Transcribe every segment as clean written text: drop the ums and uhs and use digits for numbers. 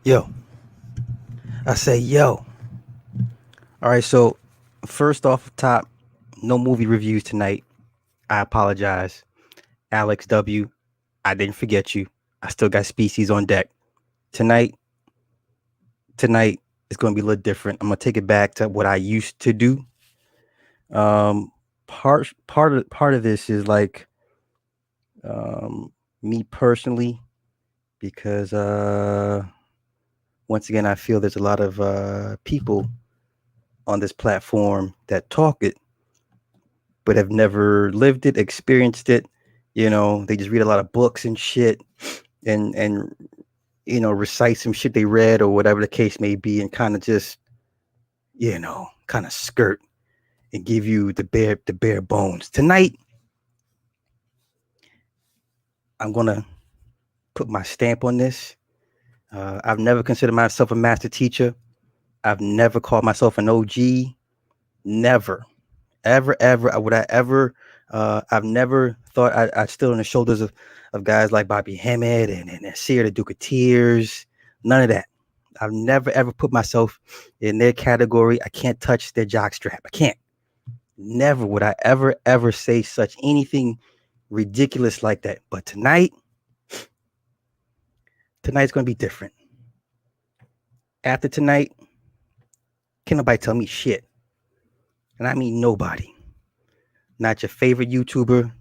Yo, I say yo. All right, so first off top, no movie reviews tonight. I apologize. Alex W, I didn't forget you. I still got species on deck. Tonight, tonight is going to be a little different. I'm going to take it back to what I used to do. Um part of this is like me personally because once again I feel there's a lot of people on this platform that talk it but have never lived it, experienced it. They just read a lot of books and shit, and recite some shit they read or whatever the case may be, and kind of just kind of skirt and give you the bare bones. Tonight, I'm gonna put my stamp on this. I've never considered myself a master teacher. I've never called myself an OG. Never. Ever would I ever I've never thought I'd stood on the shoulders of guys like Bobby Hammett and Seer the Duke of Tears. None of that. I've never ever put myself in their category. I can't touch their jockstrap. I can't. Never would I ever say such anything ridiculous like that. But tonight's gonna be different. After tonight, can't nobody tell me shit. And I mean nobody. Not your favorite YouTuber,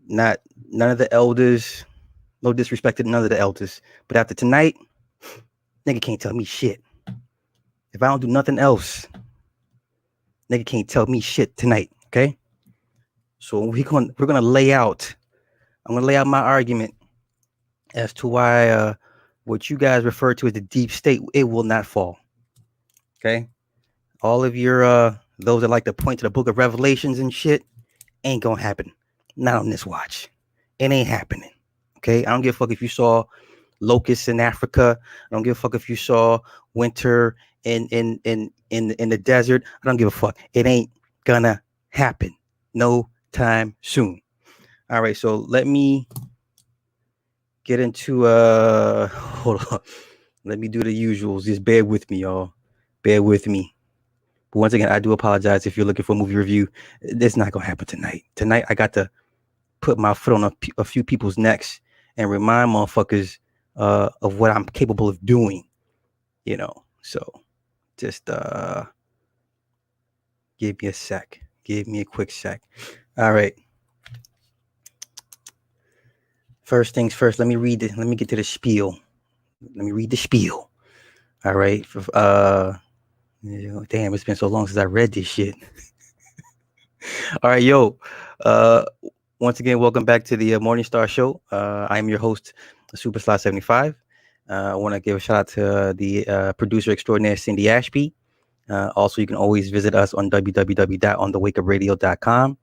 not none of the elders. No disrespect to none of the elders. But after tonight, nigga can't tell me shit. If I don't do nothing else, nigga can't tell me shit tonight. Okay? So we're gonna lay out. I'm gonna lay out my argument as to why what you guys refer to as the deep state, it will not fall. Okay? All of your those that like to point to the book of Revelations and shit, ain't gonna happen. Not on this watch. It ain't happening. Okay? I don't give a fuck if you saw locusts in Africa. I don't give a fuck if you saw winter in the desert. I don't give a fuck. It ain't gonna happen no time soon. All right, so let me get into hold on. Let me do the usuals. Just bear with me, y'all. Bear with me. But once again, I do apologize if you're looking for a movie review. It's not gonna happen tonight. Tonight, I got to put my foot on a few people's necks and remind motherfuckers of what I'm capable of doing. So just give me a sec. Give me a quick sec. All right. First things first. Let me get to the spiel. Let me read the spiel. All right. Damn, it's been so long since I read this shit. All right, yo. Once again, welcome back to the Morningstar show. I am your host, Supasly75. I want to give a shout out to the producer extraordinaire, Cindy Ashby. Also, you can always visit us on www.onthewakeupradio.com.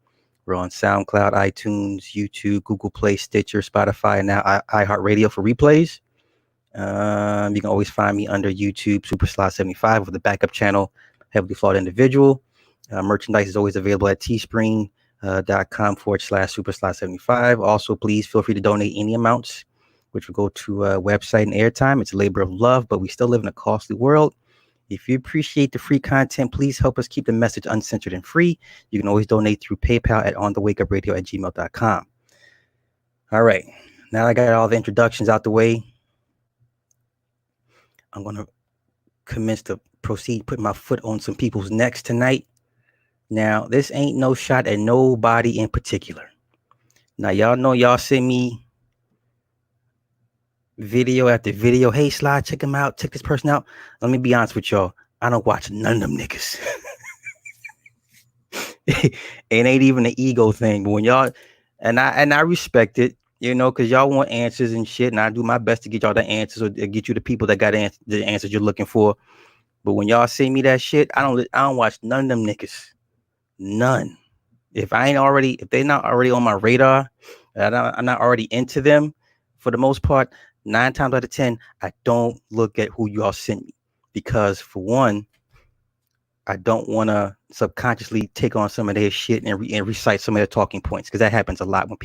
We're on SoundCloud, iTunes, YouTube, Google Play, Stitcher, Spotify, and now iHeartRadio for replays. You can always find me under YouTube, Superslot75, with the backup channel, Heavily Flawed Individual. Merchandise is always available at teespring.com/Superslot75. Also, please feel free to donate any amounts, which will go to website and airtime. It's a labor of love, but we still live in a costly world. If you appreciate the free content, please help us keep the message uncensored and free. You can always donate through PayPal at onthewakeupradio@gmail.com. All right. Now I got all the introductions out the way. I'm going to commence to proceed putting my foot on some people's necks tonight. Now, this ain't no shot at nobody in particular. Now, y'all know y'all send me video after video. Hey, Sly, check him out. Check this person out. Let me be honest with y'all. I don't watch none of them niggas. It ain't even an ego thing. But when y'all, and I respect it, because y'all want answers and shit. And I do my best to get y'all the answers or get you the people that got the answers you're looking for. But when y'all send me that shit, I don't watch none of them niggas. None. If they're not already on my radar, I'm not already into them, for the most part, 9 times out of 10, I don't look at who y'all sent me. Because for one, I don't want to subconsciously take on some of their shit and recite some of their talking points. Because that happens a lot when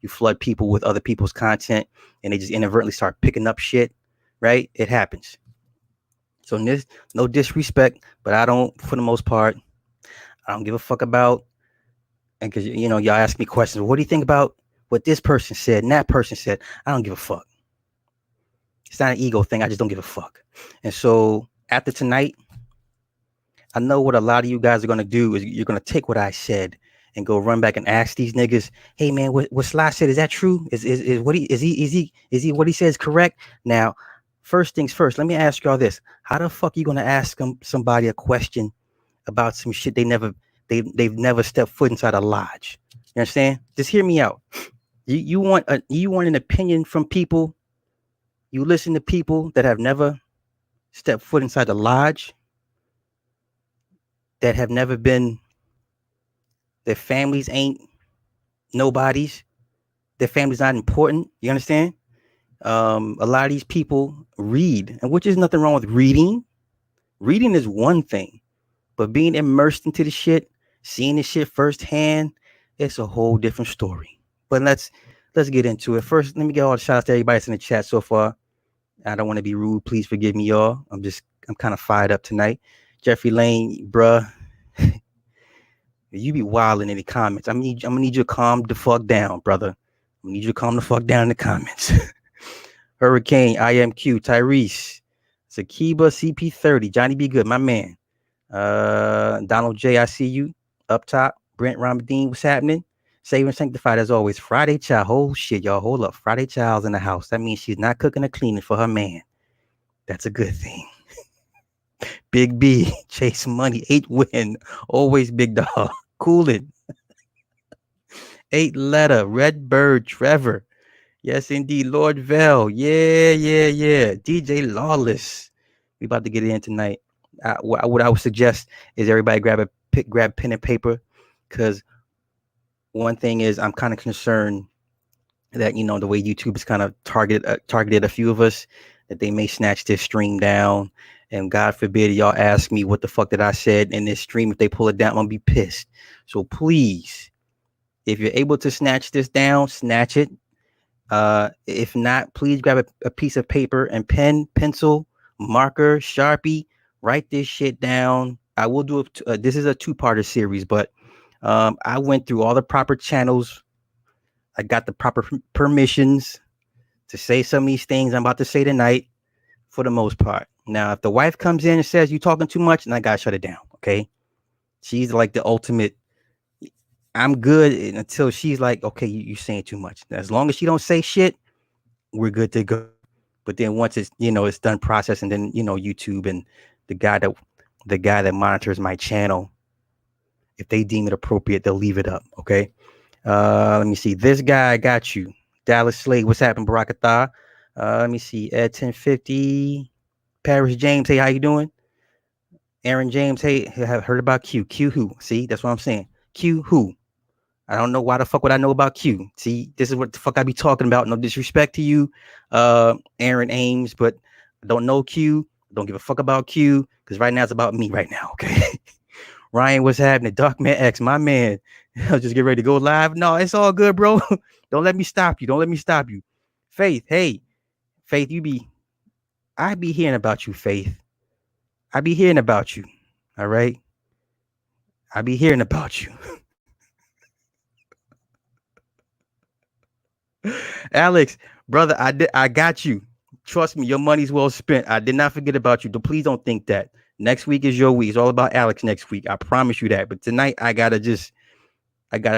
you flood people with other people's content and they just inadvertently start picking up shit. right? It happens. So this, no disrespect, but I don't, for the most part, I don't give a fuck about. And because y'all ask me questions, what do you think about what this person said and that person said? I don't give a fuck. It's not an ego thing. I just don't give a fuck. And so after tonight, I know what a lot of you guys are gonna do is you're gonna take what I said and go run back and ask these niggas, hey man, what Sly said, is that true? Is what he what he says correct? Now, first things first, let me ask y'all this. How the fuck you gonna ask somebody a question about some shit they've never stepped foot inside a lodge? You understand? Just hear me out. You want an opinion from people. You listen to people that have never stepped foot inside the lodge, that have never been, their families ain't nobodies. Their family's not important. You understand? A lot of these people read, and which is nothing wrong with reading. Reading is one thing, but being immersed into the shit, seeing the shit firsthand, it's a whole different story. But let's get into it. First, let me get all the shout outs to everybody that's in the chat so far. I don't want to be rude. Please forgive me, y'all. I'm kind of fired up tonight. Jeffrey Lane, bruh, you be wilding in the comments. I'm gonna need you to calm the fuck down, brother. I'm gonna need you to calm the fuck down in the comments. Hurricane, IMQ, Tyrese, Sakiba, CP30, Johnny B. Good, my man. Donald J, I see you. Up top, Brent Ramadine, what's happening? Save and sanctified as always. Friday child. Oh shit, y'all. Hold up. Friday child's in the house. That means she's not cooking or cleaning for her man. That's a good thing. Big B, Chase Money, 8 win. Always big dog. Coolin. 8 letter. Red Bird, Trevor. Yes, indeed. Lord Vel. Yeah. DJ Lawless. We about to get in tonight. What I would suggest is everybody grab pen and paper, because one thing is I'm kind of concerned that the way YouTube is kind of targeted a few of us, that they may snatch this stream down, and God forbid y'all ask me what the fuck did I said in this stream. If they pull it down, I'm gonna be pissed. So please, if you're able to snatch this down, snatch it. If not, please grab a piece of paper and pen, pencil, marker, Sharpie, write this shit down. I will do this is a 2-parter series, but I went through all the proper channels. I got the proper permissions to say some of these things I'm about to say tonight, for the most part. Now, if the wife comes in and says you talking too much, and I gotta shut it down, okay? She's like the ultimate. I'm good until she's like, okay, you saying too much. As long as she don't say shit, we're good to go. But then once it's done processing, then YouTube and the guy that monitors my channel, if they deem it appropriate, they'll leave it up. Okay. Let me see. This guy, I got you. Dallas Slade, what's happening, Barakatha? Let me see. Ed 1050. Paris James, hey, how you doing? Aaron James, hey, have heard about Q. Q who? See, that's what I'm saying. Q who? I don't know why the fuck would I know about Q. See, this is what the fuck I be talking about. No disrespect to you, Aaron Ames, but I don't know Q. Don't give a fuck about Q, because right now it's about me right now, okay? Ryan, what's happening? Darkman X, my man. I'll just get ready to go live. No, it's all good, bro. Don't let me stop you. Faith, hey. Faith, I be hearing about you, Faith. I be hearing about you. All right? I be hearing about you. Alex, brother, I got you. Trust me, your money's well spent. I did not forget about you. Please don't think that. Next week is your week. It's all about Alex next week. I promise you that. But tonight I gotta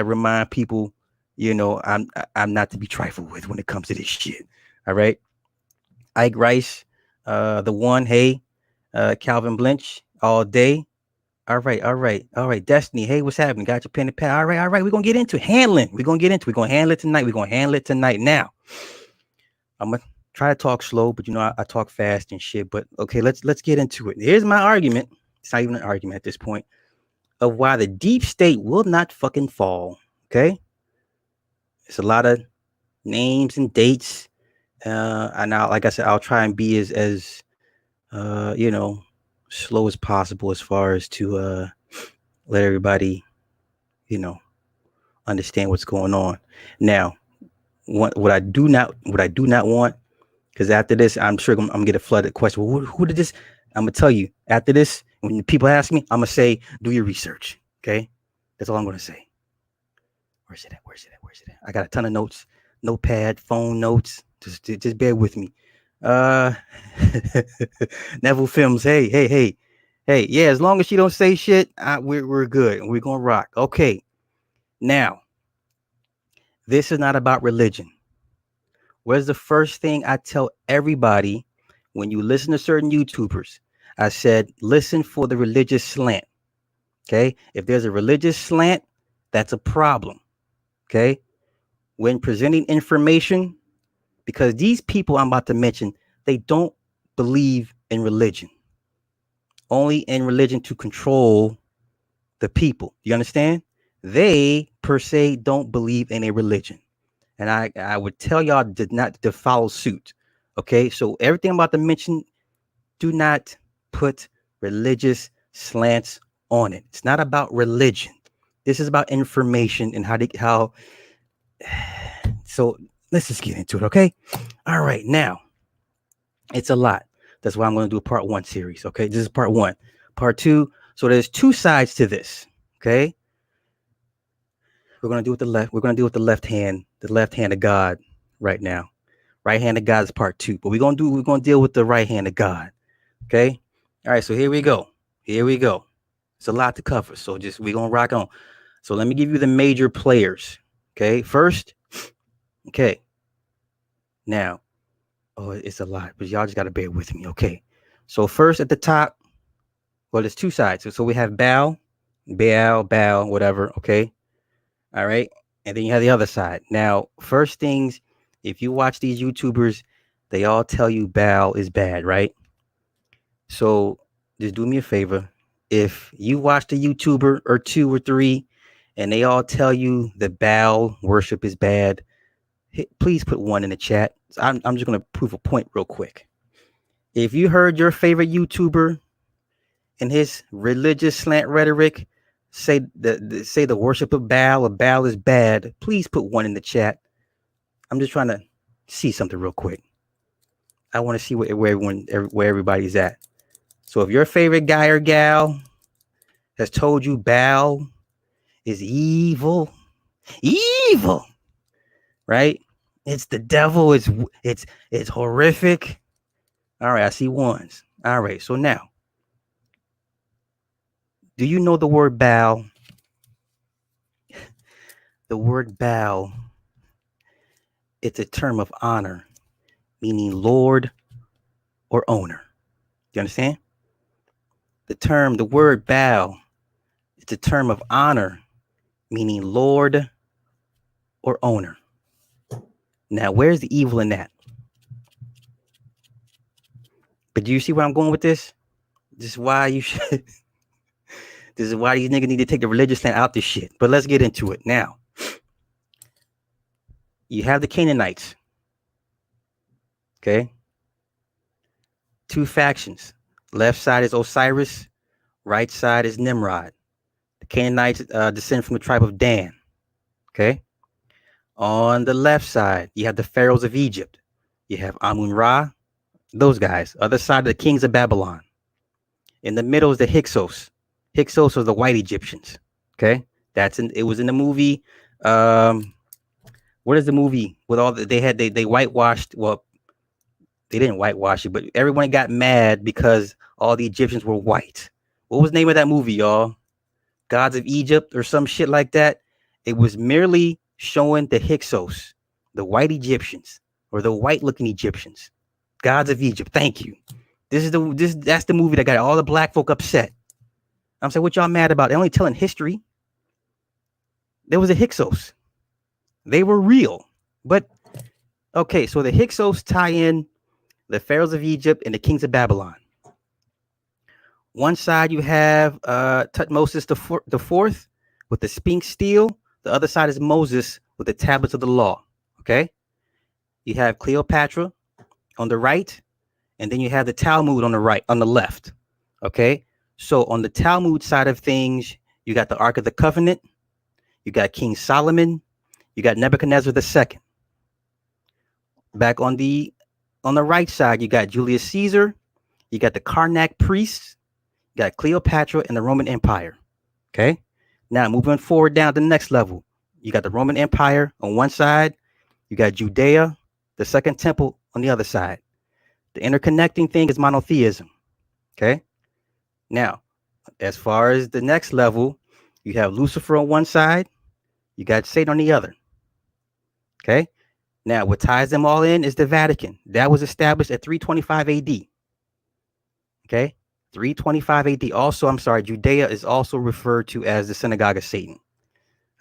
remind people, I'm not to be trifled with when it comes to this shit. All right. Ike Rice, the one, hey, Calvin Blinch, all day. All right. Destiny, hey, what's happening? Got your pen and pad. All right. We're gonna get into handling. We're gonna handle it tonight. Now, I'm gonna try to talk slow, but I talk fast and shit. But okay, let's get into it. Here's my argument. It's not even an argument at this point, of why the deep state will not fucking fall. Okay, it's a lot of names and dates, and like I said, I'll try and be as slow as possible, as far as to let everybody understand what's going on. Now, what I do not want, Because after this, I'm sure I'm gonna get a flooded question. Well, who did this? I'm gonna tell you after this. When people ask me, I'm gonna say, do your research. Okay, that's all I'm gonna say. Where's it at? Where's it at? Where's it at? I got a ton of notes, notepad, phone notes. Just bear with me. Uh, Neville Films. Hey. Yeah, as long as she don't say shit, we're good. We're gonna rock. Okay. Now, this is not about religion. Where's the first thing I tell everybody when you listen to certain YouTubers? I said, listen for the religious slant. Okay. If there's a religious slant, that's a problem. Okay. When presenting information, because these people I'm about to mention, they don't believe in religion, only in religion to control the people. You understand? They per se don't believe in a religion. And I would tell y'all not to follow suit. Okay. So everything I'm about to mention, do not put religious slants on it. It's not about religion. This is about information and how. So let's just get into it. Okay. All right. Now, it's a lot. That's why I'm going to do a part 1 series. Okay. This is part 1. Part 2. So there's 2 sides to this. Okay. We're going to do with the left. We're going to do with the left hand of God right now. Right hand of God is part 2. But we're going to deal with the right hand of God. Okay. All right. So here we go. It's a lot to cover. So we're going to rock on. So let me give you the major players. Okay. First. Okay. Now. Oh, it's a lot, but y'all just got to bear with me. Okay. So first at the top, well, there's 2 sides. So we have Baal, whatever. Okay. All right. And then you have the other side. Now, first things, if you watch these YouTubers, they all tell you Baal is bad, right? So just do me a favor. If you watch a YouTuber or 2 or 3 and they all tell you that Baal worship is bad, please put 1 in the chat. I'm just going to prove a point real quick. If you heard your favorite YouTuber and his religious slant rhetoric say the worship of Baal or Baal is bad, please put 1 in the chat. I'm just trying to see something real quick. I want to see where everybody's at. So if your favorite guy or gal has told you Baal is evil, right? It's the devil. It's horrific. All right, I see 1s. All right, so now, do you know the word Baal? The word Baal, it's a term of honor, meaning Lord or owner. Do you understand? The word Baal, it's a term of honor, meaning Lord or owner. Now, where's the evil in that? But do you see where I'm going with this? This is why you should. This is why these niggas need to take the religious stand out this shit. But let's get into it now. You have the Canaanites. Okay. 2 factions. Left side is Osiris. Right side is Nimrod. The Canaanites descend from the tribe of Dan. Okay. On the left side, you have the pharaohs of Egypt. You have Amun-Ra. Those guys. Other side of the kings of Babylon. In the middle is the Hyksos. Hyksos are the white Egyptians. Okay. It was in the movie. What is the movie with all they whitewashed? Well, they didn't whitewash it, but everyone got mad because all the Egyptians were white. What was the name of that movie, y'all? Gods of Egypt or some shit like that. It was merely showing the Hyksos, the white Egyptians or the white looking Egyptians. Gods of Egypt. Thank you. That's the movie that got all the black folk upset. I'm saying, what y'all mad about? They're only telling history. There was a Hyksos. They were real. But okay, so the Hyksos tie in the pharaohs of Egypt and the kings of Babylon. One side you have Tutmosis the fourth with the Sphinx stele. The other side is Moses with the tablets of the law. Okay, you have Cleopatra on the right, and then you have the Talmud on the left. Okay, so on the Talmud side of things, you got the Ark of the Covenant, you got King Solomon, you got Nebuchadnezzar II. Back on the On the right side, you got Julius Caesar, you got the Karnak priests, you got Cleopatra and the Roman Empire. Okay. Now moving forward down to the next level, you got the Roman Empire on one side, you got Judea, the Second Temple on the other side. The interconnecting thing is monotheism. Okay. Now, as far as the next level, you have Lucifer on one side, you got Satan on the other. Okay. Now, what ties them all in is the Vatican. That was established at 325 AD. Okay. 325 AD. Also, I'm sorry, Judea is also referred to as the synagogue of Satan.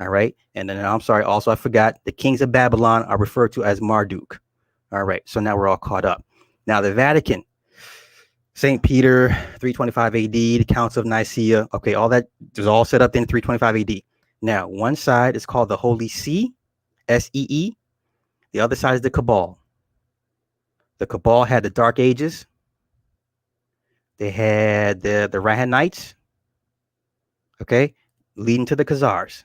All right. And then I'm sorry, also, I forgot the kings of Babylon are referred to as Marduk. All right. So now we're all caught up. Now, the Vatican, St. Peter, 325 AD, the Council of Nicaea. Okay. All that was all set up in 325 AD. Now, one side is called the Holy See, SEE. The other side is the Cabal. The Cabal had the Dark Ages. They had the Rahanites, okay, leading to the Khazars.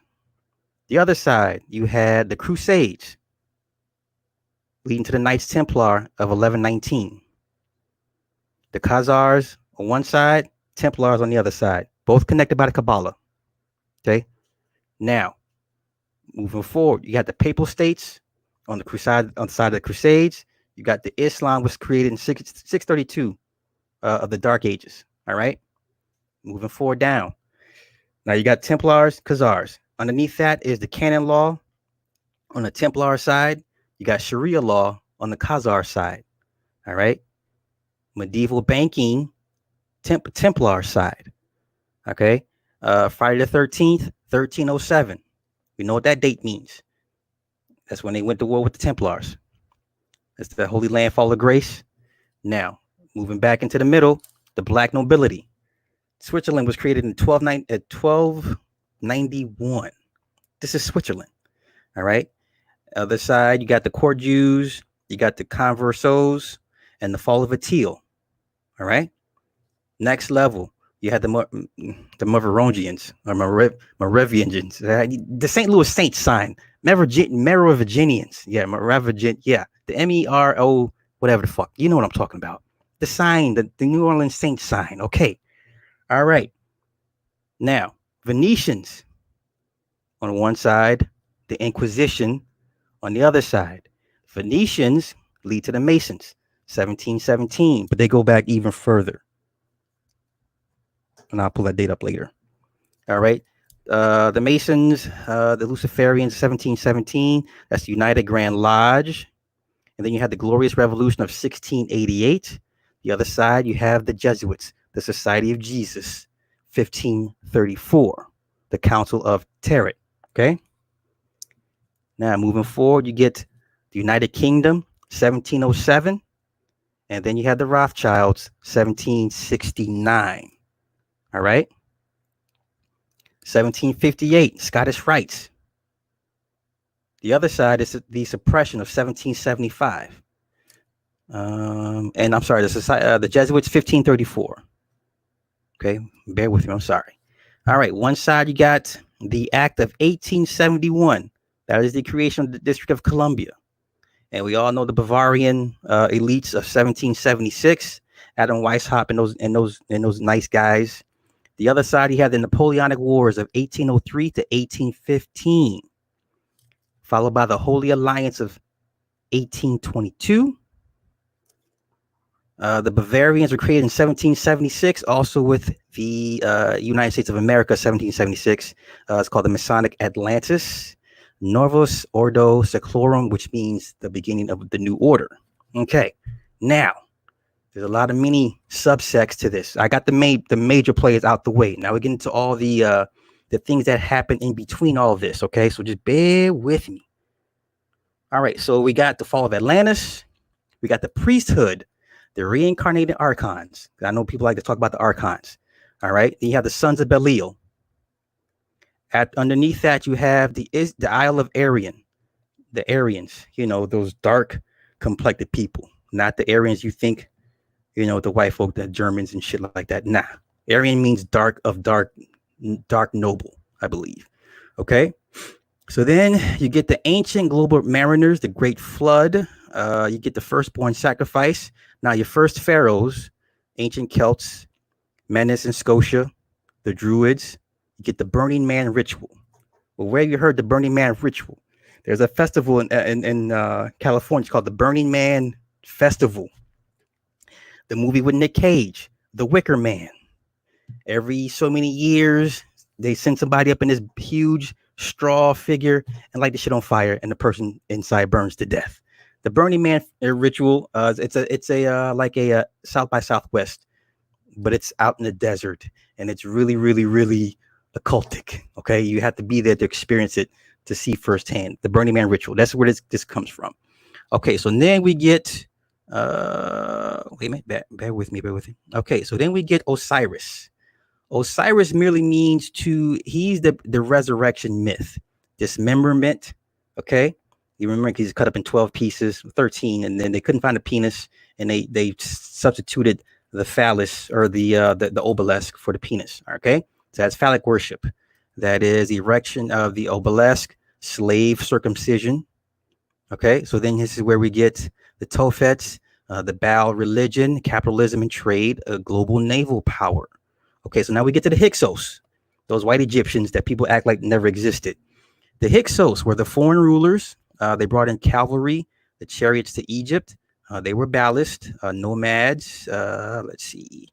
The other side, you had the Crusades, leading to the Knights Templar of 1119. The Khazars on one side, Templars on the other side, both connected by the Kabbalah. Okay. Now, moving forward, you got the Papal States on the side of the Crusades. You got the Islam was created in 632 of the Dark Ages. All right. Moving forward down. Now you got Templars, Khazars. Underneath that is the canon law on the Templar side. You got Sharia law on the Khazar side. All right. Medieval banking, Templar side. Okay. Friday the 13th, 1307. We know what that date means. That's when they went to war with the Templars. That's the Holy Land Fall of Grace. Now, moving back into the middle, the black nobility. Switzerland was created in 1291. This is Switzerland. All right. Other side, you got the court Jews, you got the conversos, and the fall of Attila. All right. Next level, you had the Merovingians or Merovingians, the St. Louis Saints sign, Merovingians. Yeah, Merovingian. Yeah, the MERO, whatever the fuck. You know what I'm talking about. The sign, the New Orleans Saints sign. Okay. All right. Now, Venetians on one side, the Inquisition on the other side. Venetians lead to the Masons, 1717, but they go back even further. And I'll pull that date up later. All right. The Masons, the Luciferians, 1717. That's the United Grand Lodge. And then you had the Glorious Revolution of 1688. The other side, you have the Jesuits, the Society of Jesus, 1534. The Council of Terret. Okay. Now, moving forward, you get the United Kingdom, 1707. And then you have the Rothschilds, 1769. All right. 1758, Scottish Rites. The other side is the suppression of 1775. And I'm sorry, the Jesuits, 1534. Okay, bear with me, I'm sorry. All right, one side you got the Act of 1871. That is the creation of the District of Columbia. And we all know the Bavarian elites of 1776, Adam Weishaupt and those nice guys. The other side, you have the Napoleonic Wars of 1803 to 1815, followed by the Holy Alliance of 1822. The Bavarians were created in 1776, also with the United States of America, 1776. It's called the Masonic Atlantis, Novus Ordo Seclorum, which means the beginning of the new order. Okay, now there's a lot of mini subsects to this. I got the major players out the way. Now we get into all the things that happen in between all of this. Okay, so just bear with me. All right, so we got the fall of Atlantis. We got the priesthood, the reincarnated archons. I know people like to talk about the archons. All right, then you have the sons of Belial. Underneath that, you have the Isle of Aryan, the Aryans. You know, those dark complected people, not the Aryans you think. You know, the white folk, the Germans and shit like that. Nah, Aryan means dark noble, I believe. Okay. So then you get the ancient global mariners, the Great Flood. You get the firstborn sacrifice. Now, your first pharaohs, ancient Celts, Menace and Scotia, the Druids. You get the Burning Man ritual. Well, where have you heard the Burning Man ritual? There's a festival in California called the Burning Man Festival. The movie with Nick Cage, The Wicker Man. Every so many years, they send somebody up in this huge straw figure and light the shit on fire, and the person inside burns to death. The Burning Man ritual, it's a South by Southwest, but it's out in the desert, and it's really, really, really occultic. Okay, you have to be there to experience it to see firsthand the Burning Man ritual. That's where this comes from. Okay, so then we get wait a minute, bear with me. Okay, so then we get Osiris. Osiris merely means he's the resurrection myth, dismemberment. Okay, you remember he's cut up in 12 pieces, 13, and then they couldn't find a penis, and they substituted the phallus or the obelisk for the penis. Okay, so that's phallic worship. That is erection of the obelisk, slave circumcision. Okay, so then this is where we get the Tophets, the Baal religion, capitalism and trade, a global naval power. Okay, so now we get to the Hyksos, those white Egyptians that people act like never existed. The Hyksos were the foreign rulers. They brought in cavalry, the chariots to Egypt. They were ballast, nomads. Let's see.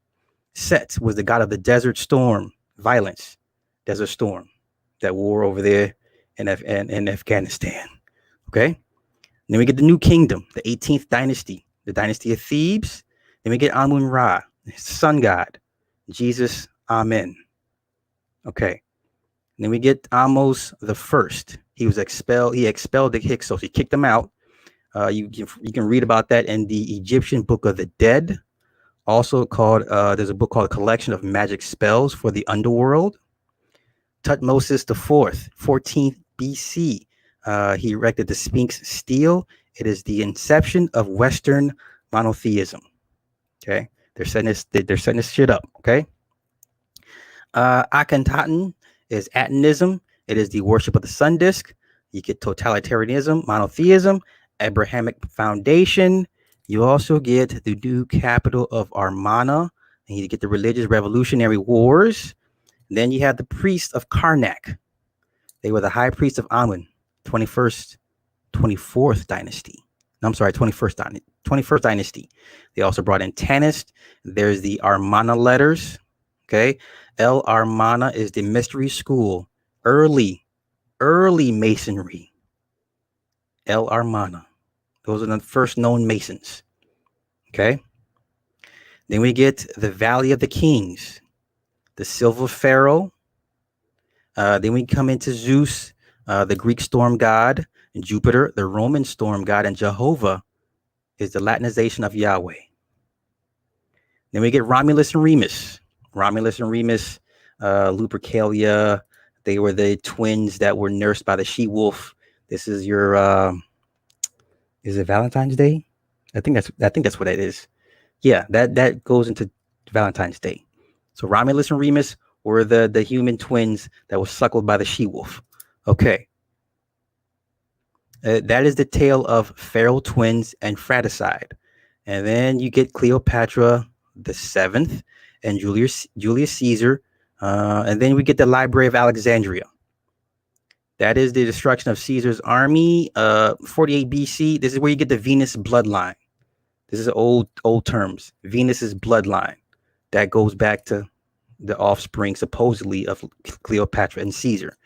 Set was the god of the desert storm, violence, desert storm, that war over there in Afghanistan. Okay. Then we get the New Kingdom, the 18th dynasty, the dynasty of Thebes. Then we get Amun-Ra, sun god, Jesus, Amen. Okay. And then we get Amos the First. He was expelled. He expelled the Hyksos. He kicked them out. You can read about that in the Egyptian Book of the Dead. Also called, there's a book called Collection of Magic Spells for the Underworld. Tutmosis IV, 14th BC. He erected the Sphinx stele. It is the inception of Western monotheism. Okay, they're setting this shit up. Okay, Akhenaten is Atonism. It is the worship of the sun disk. You get totalitarianism, monotheism, Abrahamic foundation. You also get the new capital of Armana, and you get the religious revolutionary wars. And then you have the priests of Karnak. They were the high priests of Amun. 24th dynasty. No, I'm sorry, 21st dynasty. They also brought in Tanist. There's the Armana letters. Okay. El Armana is the mystery school. Early masonry. El Armana. Those are the first known masons. Okay. Then we get the Valley of the Kings, the Silver Pharaoh. Then we come into Zeus, the Greek storm god, and Jupiter, the Roman storm god, and Jehovah is the Latinization of Yahweh. Then we get Romulus and Remus. Lupercalia, they were the twins that were nursed by the she-wolf. This is your, is it Valentine's Day? I think that's what it is. Yeah, that goes into Valentine's Day. So Romulus and Remus were the human twins that were suckled by the she-wolf. Okay. That is the tale of Pharaoh twins and fratricide. And then you get Cleopatra the Seventh and Julius Caesar. And then we get the Library of Alexandria. That is the destruction of Caesar's army, 48 BC. This is where you get the Venus bloodline. This is old terms. Venus's bloodline. That goes back to the offspring, supposedly, of Cleopatra and Caesar.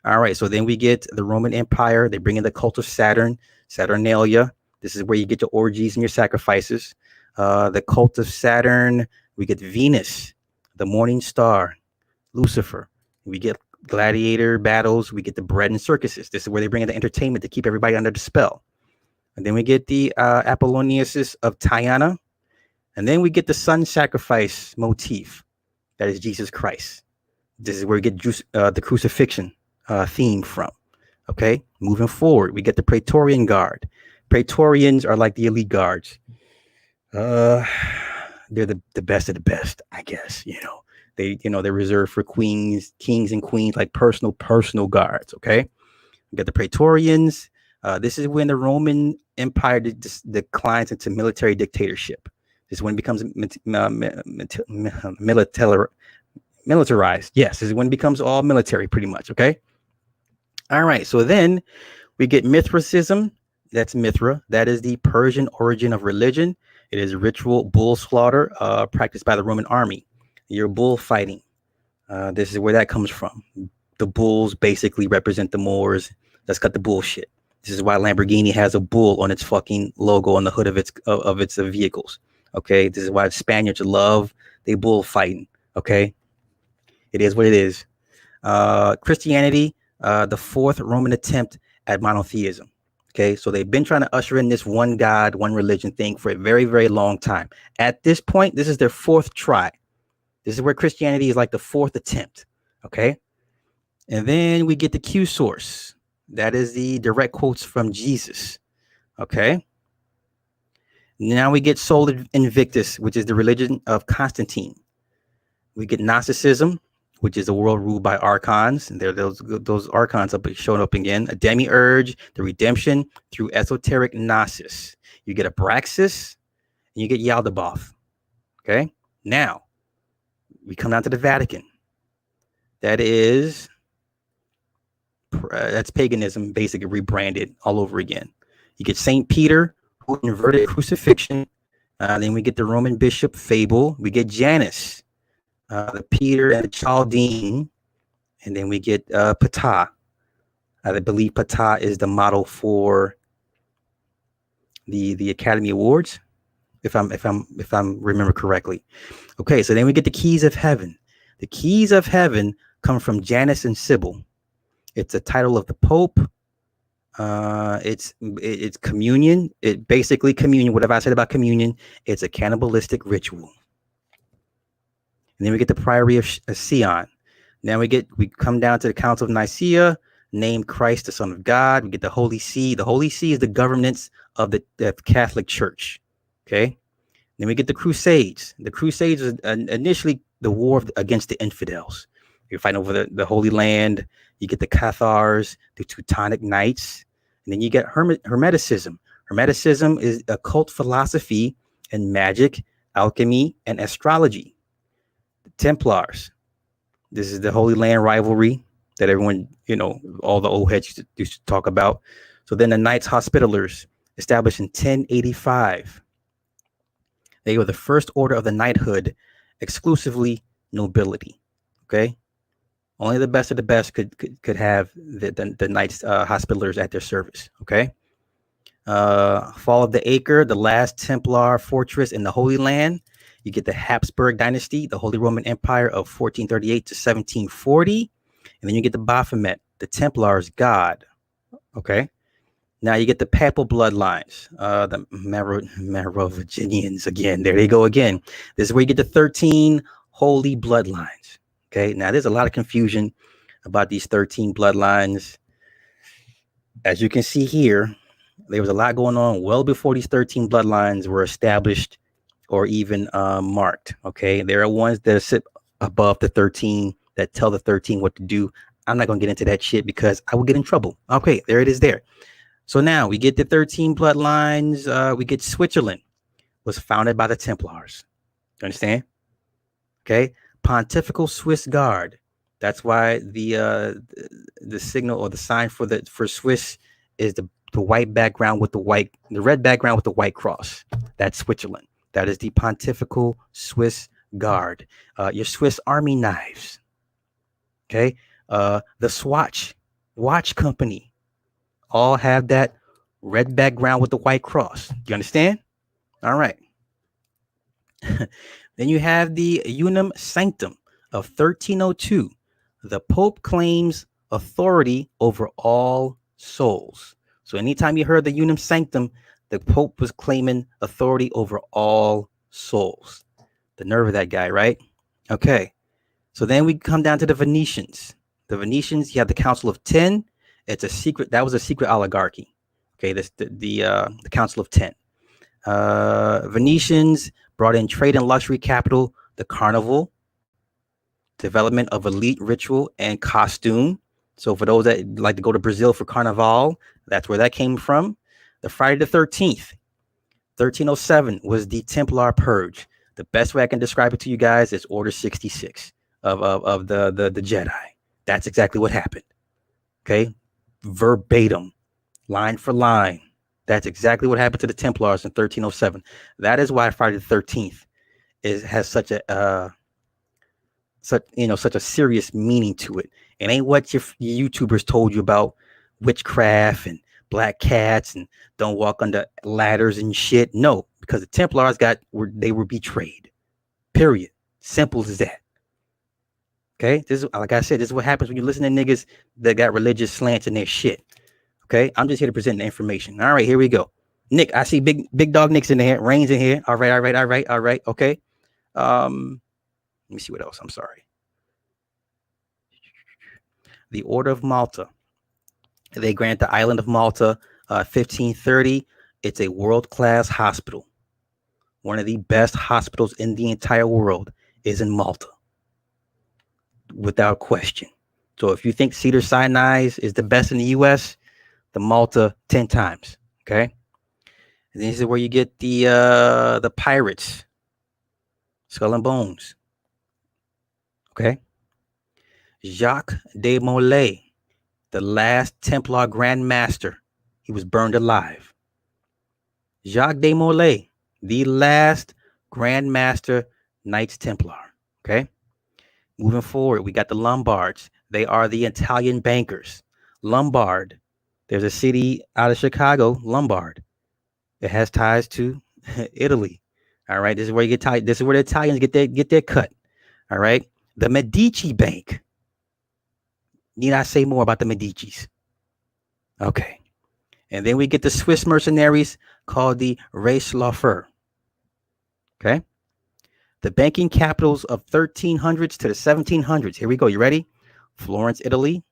All right, so then we get the Roman Empire. They bring in the cult of Saturn, Saturnalia. This is where you get your orgies and your sacrifices. The cult of Saturn, we get Venus, the Morningstar, Lucifer. We get gladiator battles. We get the bread and circuses. This is where they bring in the entertainment to keep everybody under the spell. And then we get the Apolloniuses of Tyana. And then we get the sun sacrifice motif. That is Jesus Christ. This is where we get the crucifixion theme from. Okay, moving forward, we get the Praetorian Guard. Praetorians are like the elite guards. They're the best of the best, I guess. They're reserved for kings and queens, like personal guards. Okay, we got the Praetorians. This is when the Roman Empire declines into military dictatorship. This is when it becomes militarized. Yes, this is when it becomes all military, pretty much. Okay. All right. So then we get Mithraism. That's Mithra. That is the Persian origin of religion. It is ritual bull slaughter practiced by the Roman army. You're bullfighting. This is where that comes from. The bulls basically represent the Moors. Let's cut the bullshit. This is why Lamborghini has a bull on its fucking logo on the hood of its vehicles. Okay, this is why Spaniards love they bullfighting. Okay, it is what it is. Christianity, the fourth Roman attempt at monotheism. Okay, so they've been trying to usher in this one God, one religion thing for a very, very long time. At this point, this is their fourth try. This is where Christianity is like the fourth attempt. Okay, and then we get the Q source. That is the direct quotes from Jesus. Okay. Now we get Sol Invictus, which is the religion of Constantine. We get Gnosticism, which is a world ruled by archons, and there those archons are showing up again. A demiurge, the redemption through esoteric gnosis. You get Abraxas, and you get Yaldabaoth. Okay, now we come down to the Vatican. That's paganism, basically rebranded all over again. You get Saint Peter, who inverted crucifixion. Then we get the Roman bishop Fable. We get Janus, the Peter and the Chaldean, and then we get Ptah. I believe Ptah is the model for the Academy Awards, if I'm remember correctly. Okay, so then we get the Keys of Heaven. The Keys of Heaven come from Janus and Sybil. It's a title of the Pope. It's communion. It basically communion. Whatever I said about communion, it's a cannibalistic ritual. And then we get the Priory of Sion. Now we come down to the Council of Nicaea, named Christ the Son of God. We get the Holy See. The Holy See is the governance of the Catholic Church. Okay. Then we get the Crusades. The Crusades was initially the war against the infidels. You're fighting over the Holy Land. You get the Cathars, the Teutonic Knights, and then you get Hermeticism. Hermeticism is occult philosophy and magic, alchemy, and astrology. The Templars. This is the Holy Land rivalry that everyone, all the old heads used to talk about. So then the Knights Hospitallers, established in 1085. They were the first order of the knighthood, exclusively nobility. Okay. Only the best of the best could have the Knights Hospitallers at their service. Okay. Fall of the Acre, the last Templar fortress in the Holy Land. You get the Habsburg dynasty, the Holy Roman Empire of 1438 to 1740. And then you get the Baphomet, the Templars' god. Okay. Now you get the papal bloodlines, the Merovingians again. There they go again. This is where you get the 13 holy bloodlines. Okay, now there's a lot of confusion about these 13 bloodlines. As you can see here, there was a lot going on well before these 13 bloodlines were established or even marked. Okay, there are ones that sit above the 13 that tell the 13 what to do. I'm not going to get into that shit because I will get in trouble. Okay, there it is there. So now we get the 13 bloodlines. We get Switzerland was founded by the Templars. You understand? Okay. Pontifical Swiss Guard. That's why the signal or the sign for Swiss is the white background with the red background with the white cross. That's Switzerland. That is the Pontifical Swiss Guard. Your Swiss Army knives. Okay. The Swatch watch company all have that red background with the white cross. Do you understand? All right. Then you have the Unum Sanctum of 1302. The Pope claims authority over all souls. So anytime you heard the Unum Sanctum, the Pope was claiming authority over all souls. The nerve of that guy, right? Okay. So then we come down to the Venetians. The Venetians, you have the Council of 10. It's a secret. That was a secret oligarchy. Okay. This the Council of 10. Venetians brought in trade and luxury capital, the carnival, development of elite ritual and costume. So for those that like to go to Brazil for Carnival, that's where that came from. The Friday the 13th, 1307 was the Templar Purge. The best way I can describe it to you guys is Order 66 of the Jedi. That's exactly what happened. Okay, verbatim, line for line. That's exactly what happened to the Templars in 1307. That is why Friday the 13th has such a such a serious meaning to it. It ain't what your YouTubers told you about witchcraft and black cats and don't walk under ladders and shit. No, because the Templars they were betrayed. Period. Simple as that. Okay, this is, like I said, this is what happens when you listen to niggas that got religious slants in their shit. Okay, I'm just here to present the information. All right, here we go. Nick, I see big dog Nick's in here. Rain's in here. All right. Okay. Let me see what else. I'm sorry. The Order of Malta. They grant the island of Malta 1530. It's a world-class hospital. One of the best hospitals in the entire world is in Malta, without question. So if you think Cedars-Sinai is the best in the U.S., the Malta 10 times. Okay, and this is where you get the pirates, Skull and Bones. Okay, Jacques de Molay, the last Templar Grand Master. He was burned alive. Jacques de Molay, the last Grand Master Knights Templar. Okay. Moving forward, we got the Lombards. They are the Italian bankers. Lombard. There's a city out of Chicago, Lombard. It has ties to Italy. All right. This is where you get tied. This is where the Italians get their cut. All right. The Medici Bank. Need I say more about the Medicis? Okay. And then we get the Swiss mercenaries called the Reichsläufer. Okay. The banking capitals of 1300s to the 1700s. Here we go. You ready? Florence, Italy,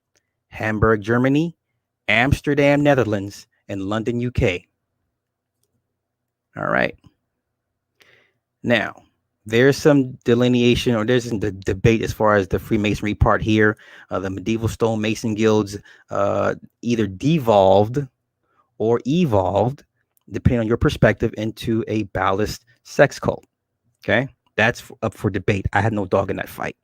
Hamburg, Germany, Amsterdam, Netherlands, and London, UK. All right. Now, there's some delineation or there's the debate as far as the Freemasonry part here. The medieval stonemason guilds either devolved or evolved, depending on your perspective, into a ballast sex cult. Okay, that's up for debate. I had no dog in that fight.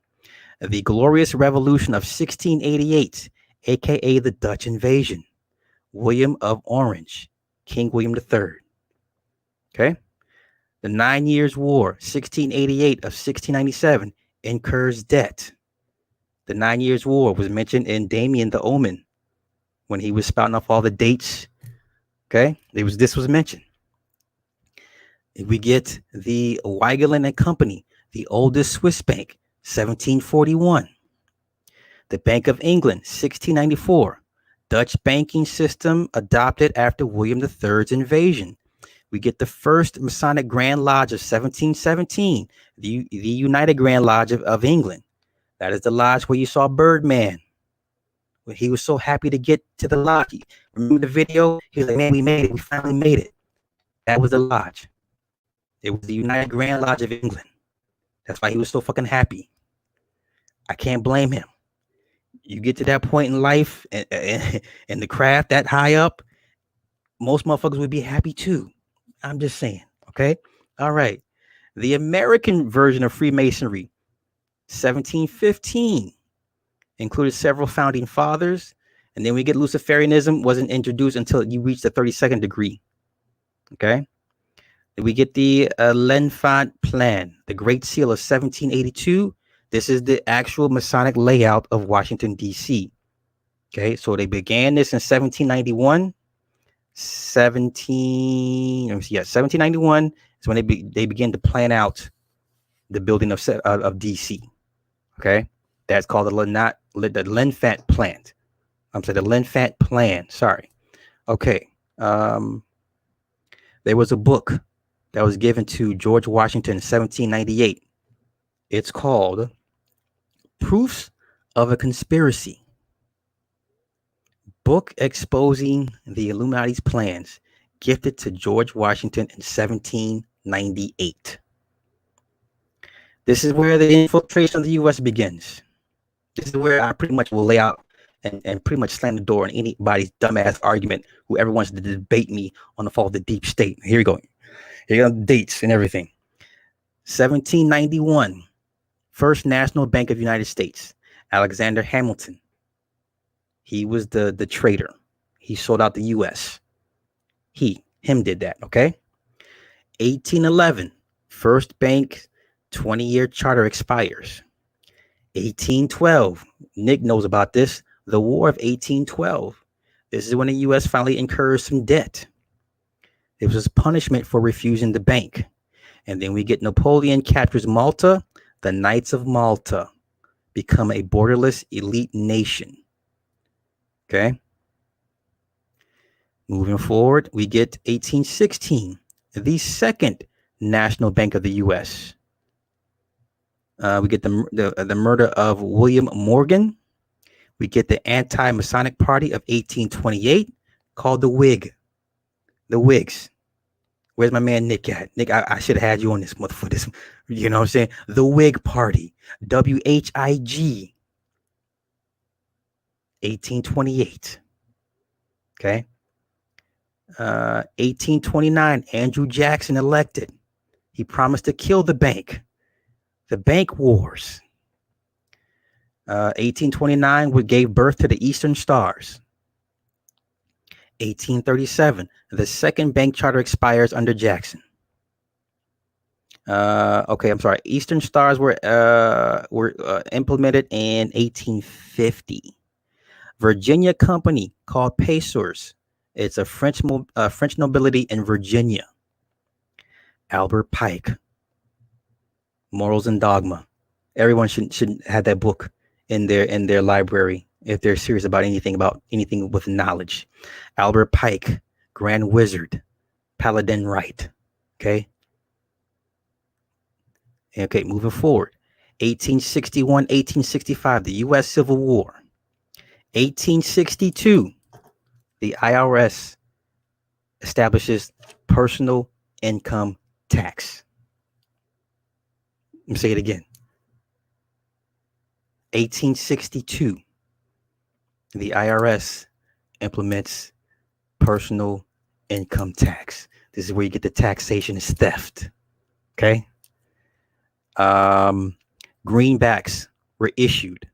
The Glorious Revolution of 1688, aka the Dutch Invasion. William of Orange, King William III. Okay, the 9 Years' War, 1688 of 1697, incurs debt. The 9 Years' War was mentioned in Damien the Omen when he was spouting off all the dates. Okay, this was mentioned. We get the Weigelen and Company, the oldest Swiss bank, 1741. The Bank of England, 1694. Dutch banking system adopted after William III's invasion. We get the first Masonic Grand Lodge of 1717, the United Grand Lodge of England. That is the lodge where you saw Birdman. When he was so happy to get to the lodge. Remember the video? He was like, man, we made it. We finally made it. That was the lodge. It was the United Grand Lodge of England. That's why he was so fucking happy. I can't blame him. You get to that point in life and the craft that high up, most motherfuckers would be happy too. I'm just saying. Okay. All right. The American version of Freemasonry, 1715, included several founding fathers. And then we get Luciferianism, wasn't introduced until you reach the 32nd degree. Okay. We get the L'Enfant Plan, the Great Seal of 1782. This is the actual Masonic layout of Washington, D.C. Okay, so they began this in 1791. 1791 is when they began to plan out the building of D.C. Okay, that's called the L'Enfant Plan. I'm sorry, the L'Enfant Plan. Sorry. Okay. There was a book that was given to George Washington in 1798. It's called Proofs of a Conspiracy. Book exposing the Illuminati's plans, gifted to George Washington in 1798. This is where the infiltration of the U.S. begins. This is where I pretty much will lay out and pretty much slam the door on anybody's dumbass argument who ever wants to debate me on the fall of the deep state. Here you go. Here you go, dates and everything. 1791, First National Bank of the United States. Alexander Hamilton. He was the trader. He sold out the U.S. Him did that, okay? 1811, First Bank 20-year charter expires. 1812, Nick knows about this, the War of 1812. This is when the U.S. finally incurs some debt. It was punishment for refusing the bank. And then we get Napoleon captures Malta. The Knights of Malta become a borderless elite nation. Okay. Moving forward, we get 1816, the Second National Bank of the U.S. We get the murder of William Morgan. We get the anti-Masonic Party of 1828 called the Whig. The Whigs. Where's my man Nick at? Nick, I should have had you on this for this. You know what I'm saying? The Whig Party. WHIG. 1828. Okay. 1829, Andrew Jackson elected. He promised to kill the bank. The bank wars. 1829 gave birth to the Eastern Stars. 1837, the second bank charter expires under Jackson. Eastern Stars were implemented in 1850. Virginia Company called Pacers. It's a French nobility in Virginia. Albert Pike. Morals and Dogma. Everyone should have that book in their library if they're serious about anything with knowledge. Albert Pike, Grand Wizard, Paladin Right. Okay. Okay, moving forward. 1861, 1865, the U.S. Civil War. 1862, the IRS establishes personal income tax. Let me say it again. 1862, the IRS implements personal income tax. This is where you get the taxation is theft. Okay. Greenbacks were issued.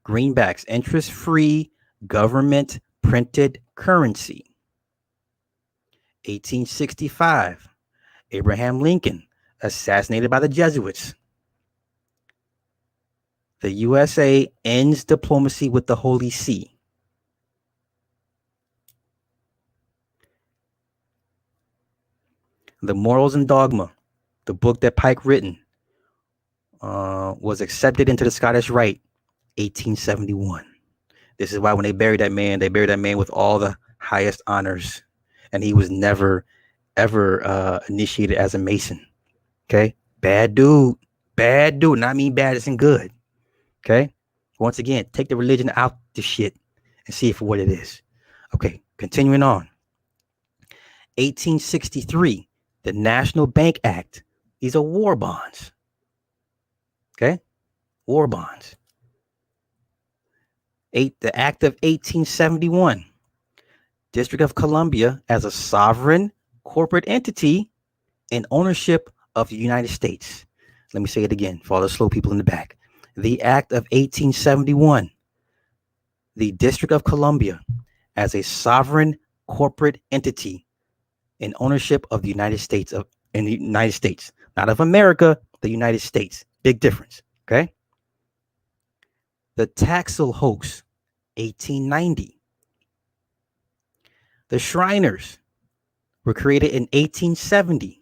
Greenbacks, interest-free government printed currency. 1865, Abraham Lincoln assassinated by the Jesuits. The USA ends diplomacy with the Holy See. The Morals and Dogma, the book that Pike written, was accepted into the Scottish Rite, 1871. This is why when they buried that man with all the highest honors, and he was never, ever initiated as a Mason. Okay, bad dude. And I mean bad as in good. Okay, once again, take the religion out the shit and see it for what it is. Okay, continuing on. 1863, the National Bank Act. These are war bonds. Okay, war bonds. The Act of 1871, District of Columbia as a sovereign corporate entity in ownership of the United States. Let me say it again for all the slow people in the back. The Act of 1871, the District of Columbia as a sovereign corporate entity in ownership of the United States not of America, the United States. Big difference. Okay. The Taxil hoax, 1890. The Shriners were created in 1870.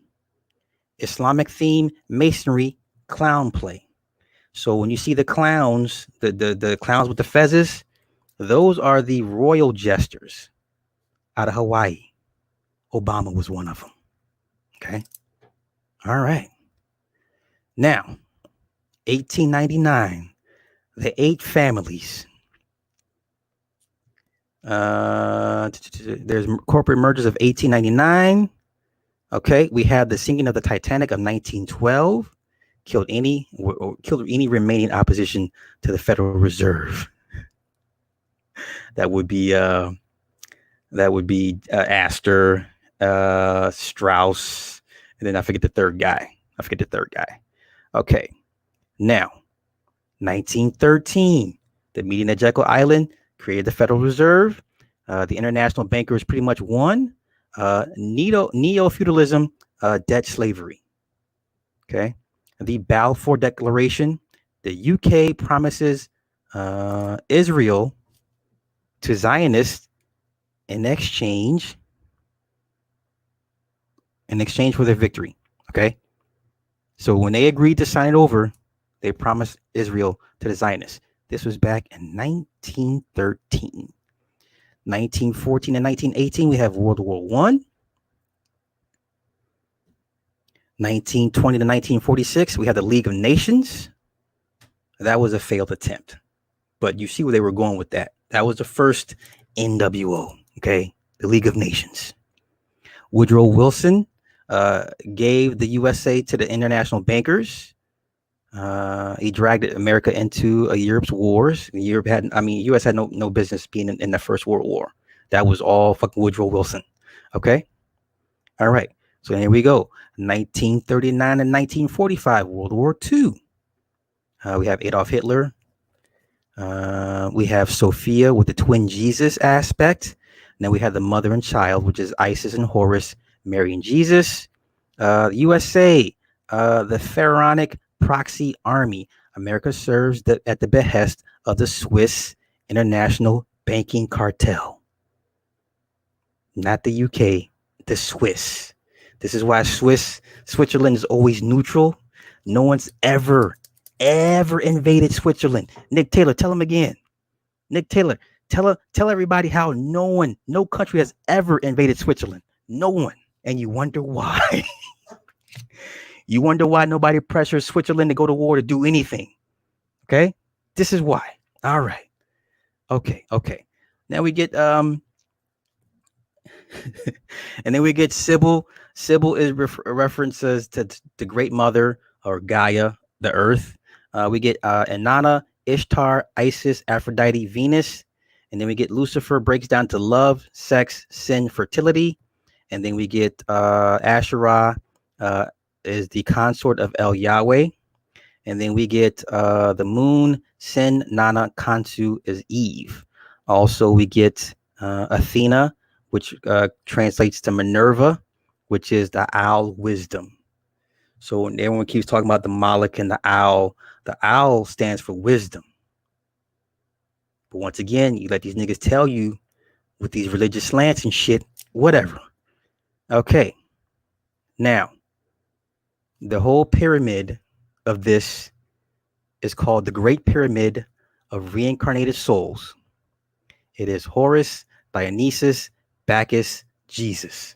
Islamic theme masonry clown play. So when you see the clowns, the clowns with the fezzes, those are the royal jesters out of Hawaii. Obama was one of them. Okay. All right. Now, 1899, the 8 families. There's corporate mergers of 1899. Okay, we have the sinking of the Titanic of 1912. Killed any remaining opposition to the Federal Reserve. That would be Astor, Strauss, and then I forget the third guy. Okay, now 1913, the meeting at Jekyll Island created the Federal Reserve. The international bankers pretty much won. Neo-feudalism, debt slavery. Okay, the Balfour Declaration. The UK promises Israel to Zionists in exchange for their victory. Okay, so when they agreed to sign it over, they promised Israel to the Zionists. This was back in 1913. 1914 and 1918, we have World War I. 1920 to 1946, we have the League of Nations. That was a failed attempt, but you see where they were going with that. That was the first NWO, okay? The League of Nations. Woodrow Wilson gave the USA to the international bankers. He dragged America into Europe's wars. US had no business being in the First World War. That was all fucking Woodrow Wilson. Okay? All right. So here we go. 1939 and 1945, World War II. We have Adolf Hitler. We have Sophia with the twin Jesus aspect. And then we have the mother and child, which is Isis and Horus, Mary and Jesus. USA, the pharaonic proxy army. America serves at the behest of the Swiss international banking cartel. Not the UK, the Swiss. This is why Switzerland is always neutral. No one's ever invaded Switzerland. Nick Taylor, tell him again. Nick Taylor, tell everybody how no country has ever invaded Switzerland. No one. And you wonder why. You wonder why nobody pressures Switzerland to go to war to do anything. Okay? This is why. All right. Okay. Now we get and then we get Sybil. Sybil is references to the Great Mother or Gaia, the Earth. We get Inanna, Ishtar, Isis, Aphrodite, Venus. And then we get Lucifer breaks down to love, sex, sin, fertility. And then we get Asherah is the consort of El Yahweh. And then we get the moon, Sin, Nana, Kansu is Eve. Also, we get Athena, which translates to Minerva, which is the owl wisdom. So when everyone keeps talking about the Moloch and the owl stands for wisdom. But once again, you let these niggas tell you with these religious slants and shit, whatever. Okay. Now, the whole pyramid of this is called the Great Pyramid of Reincarnated Souls. It is Horus, Dionysus, Bacchus, Jesus.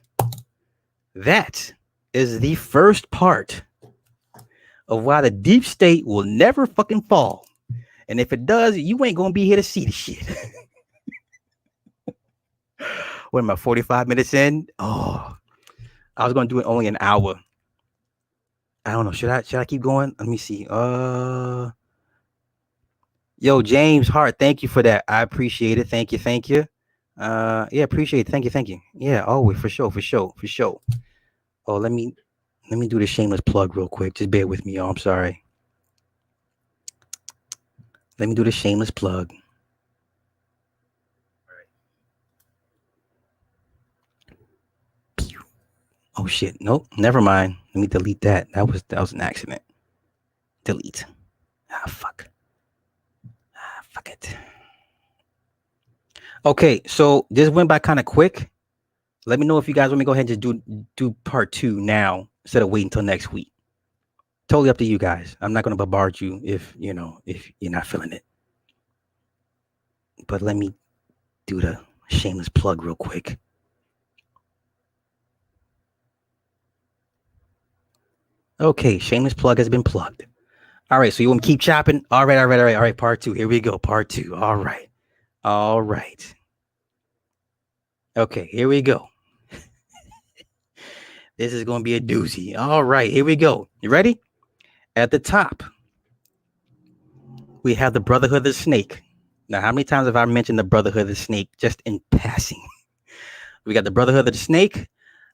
That is the first part of why the deep state will never fucking fall. And if it does, you ain't gonna be here to see the shit. What am I, 45 minutes in? Oh, I was gonna do it only an hour. I don't know. Should I keep going? Let me see. Yo, James Hart, thank you for that. I appreciate it. Thank you. Yeah, appreciate it. Thank you. Yeah, always, for sure. Oh, let me do the shameless plug real quick. Just bear with me, y'all. I'm sorry. Let me do the shameless plug. Oh shit. Nope. Never mind. Let me delete that. That was an accident. Delete. Fuck it. Okay, so this went by kind of quick. Let me know if you guys want me to go ahead and just do part 2 now instead of waiting until next week. Totally up to you guys. I'm not going to bombard you if you're not feeling it. But let me do the shameless plug real quick. Okay, shameless plug has been plugged. All right, so you want me to keep chopping? All right. Part 2. Here we go. Part 2. All right. Okay, here we go. This is going to be a doozy. All right, here we go. You ready? At the top, we have the Brotherhood of the Snake. Now, how many times have I mentioned the Brotherhood of the Snake just in passing? We got the Brotherhood of the Snake.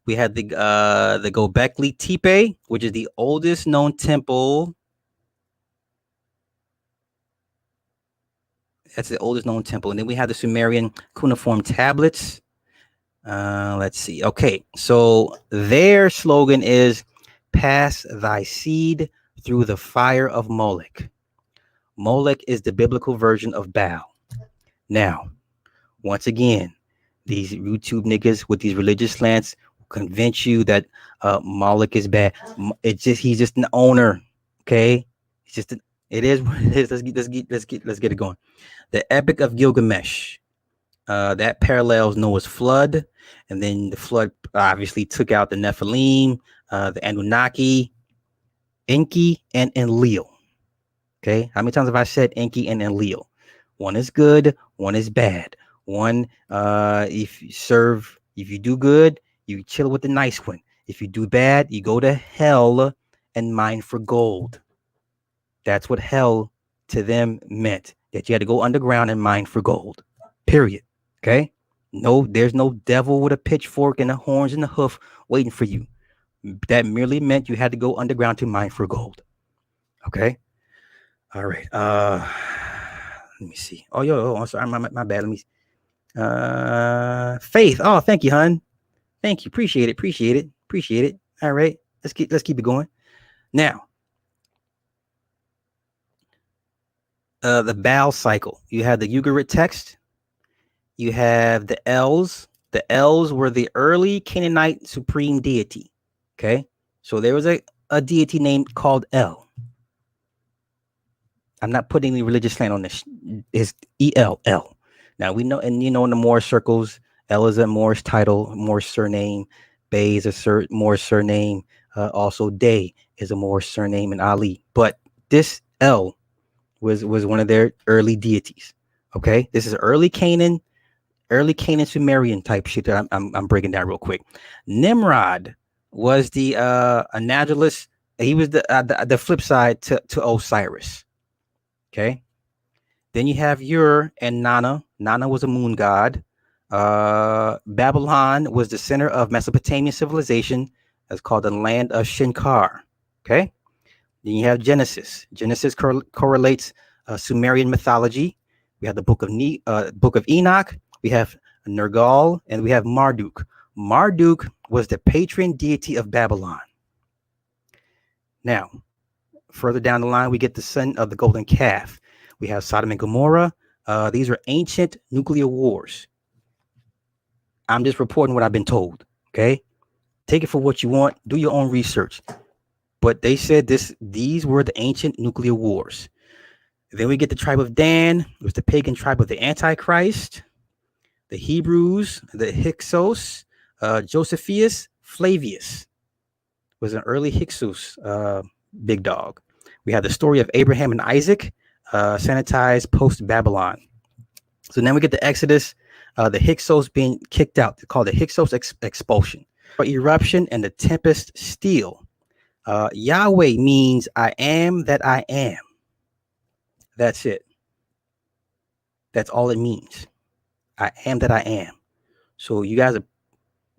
We had the Gobekli Tepe, which is the oldest known temple. That's the oldest known temple. And then we have the Sumerian cuneiform tablets. Let's see. Okay, so their slogan is "Pass thy seed through the fire of Molech." Molech is the biblical version of Baal. Now, once again, these YouTube niggas with these religious slants convince you that Moloch is bad. He's just an owner. Okay, it is what it is. Let's get it going. The Epic of Gilgamesh. That parallels Noah's flood, and then the flood obviously took out the Nephilim, the Anunnaki, Enki, and Enlil. Okay, how many times have I said Enki and Enlil? One is good, one is bad. One, if you do good, you chill with the nice one. If you do bad, you go to hell and mine for gold. That's what hell to them meant, that you had to go underground and mine for gold. Period. Okay. No, there's no devil with a pitchfork and the horns and the hoof waiting for you. That merely meant you had to go underground to mine for gold. Okay. All right. Let me see. Oh, I'm sorry. My bad. Let me. Faith. Oh, thank you, hun. Thank you. Appreciate it. All right. Let's keep it going. Now, the Baal cycle. You have the Ugarit text. You have the Els. The Els were the early Canaanite supreme deity. Okay. So there was a deity named called El. I'm not putting any religious slant on this. It's ELL. Now we know, and in the Moorish circles, El is a Moorish title, Moorish surname. Bey is a Moorish surname. Also, Day is a Moorish surname, and Ali. But this El was one of their early deities. Okay, this is early Canaan Sumerian type shit that I'm breaking down real quick. Nimrod was the Anagilus. He was the flip side to Osiris. Okay. Then you have Ur and Nana. Nana was a moon god. Babylon was the center of Mesopotamian civilization. That's called the land of Shinkar. Okay. Then you have Genesis. Genesis correlates Sumerian mythology. We have the Book of Enoch. We have Nergal, and we have Marduk. Marduk was the patron deity of Babylon. Now, further down the line, we get the son of the golden calf. We have Sodom and Gomorrah. These are ancient nuclear wars. I'm just reporting what I've been told. Okay, take it for what you want. Do your own research. But they said these were the ancient nuclear wars. Then we get the tribe of Dan. It was the pagan tribe of the Antichrist. The Hebrews, the Hyksos, Josephus Flavius was an early Hyksos big dog. We have the story of Abraham and Isaac, sanitized post-Babylon. So then we get the Exodus, the Hyksos being kicked out. They're called the Hyksos expulsion. Eruption and the tempest steel. Yahweh means I am that I am. That's it. That's all it means. I am that I am. So you guys,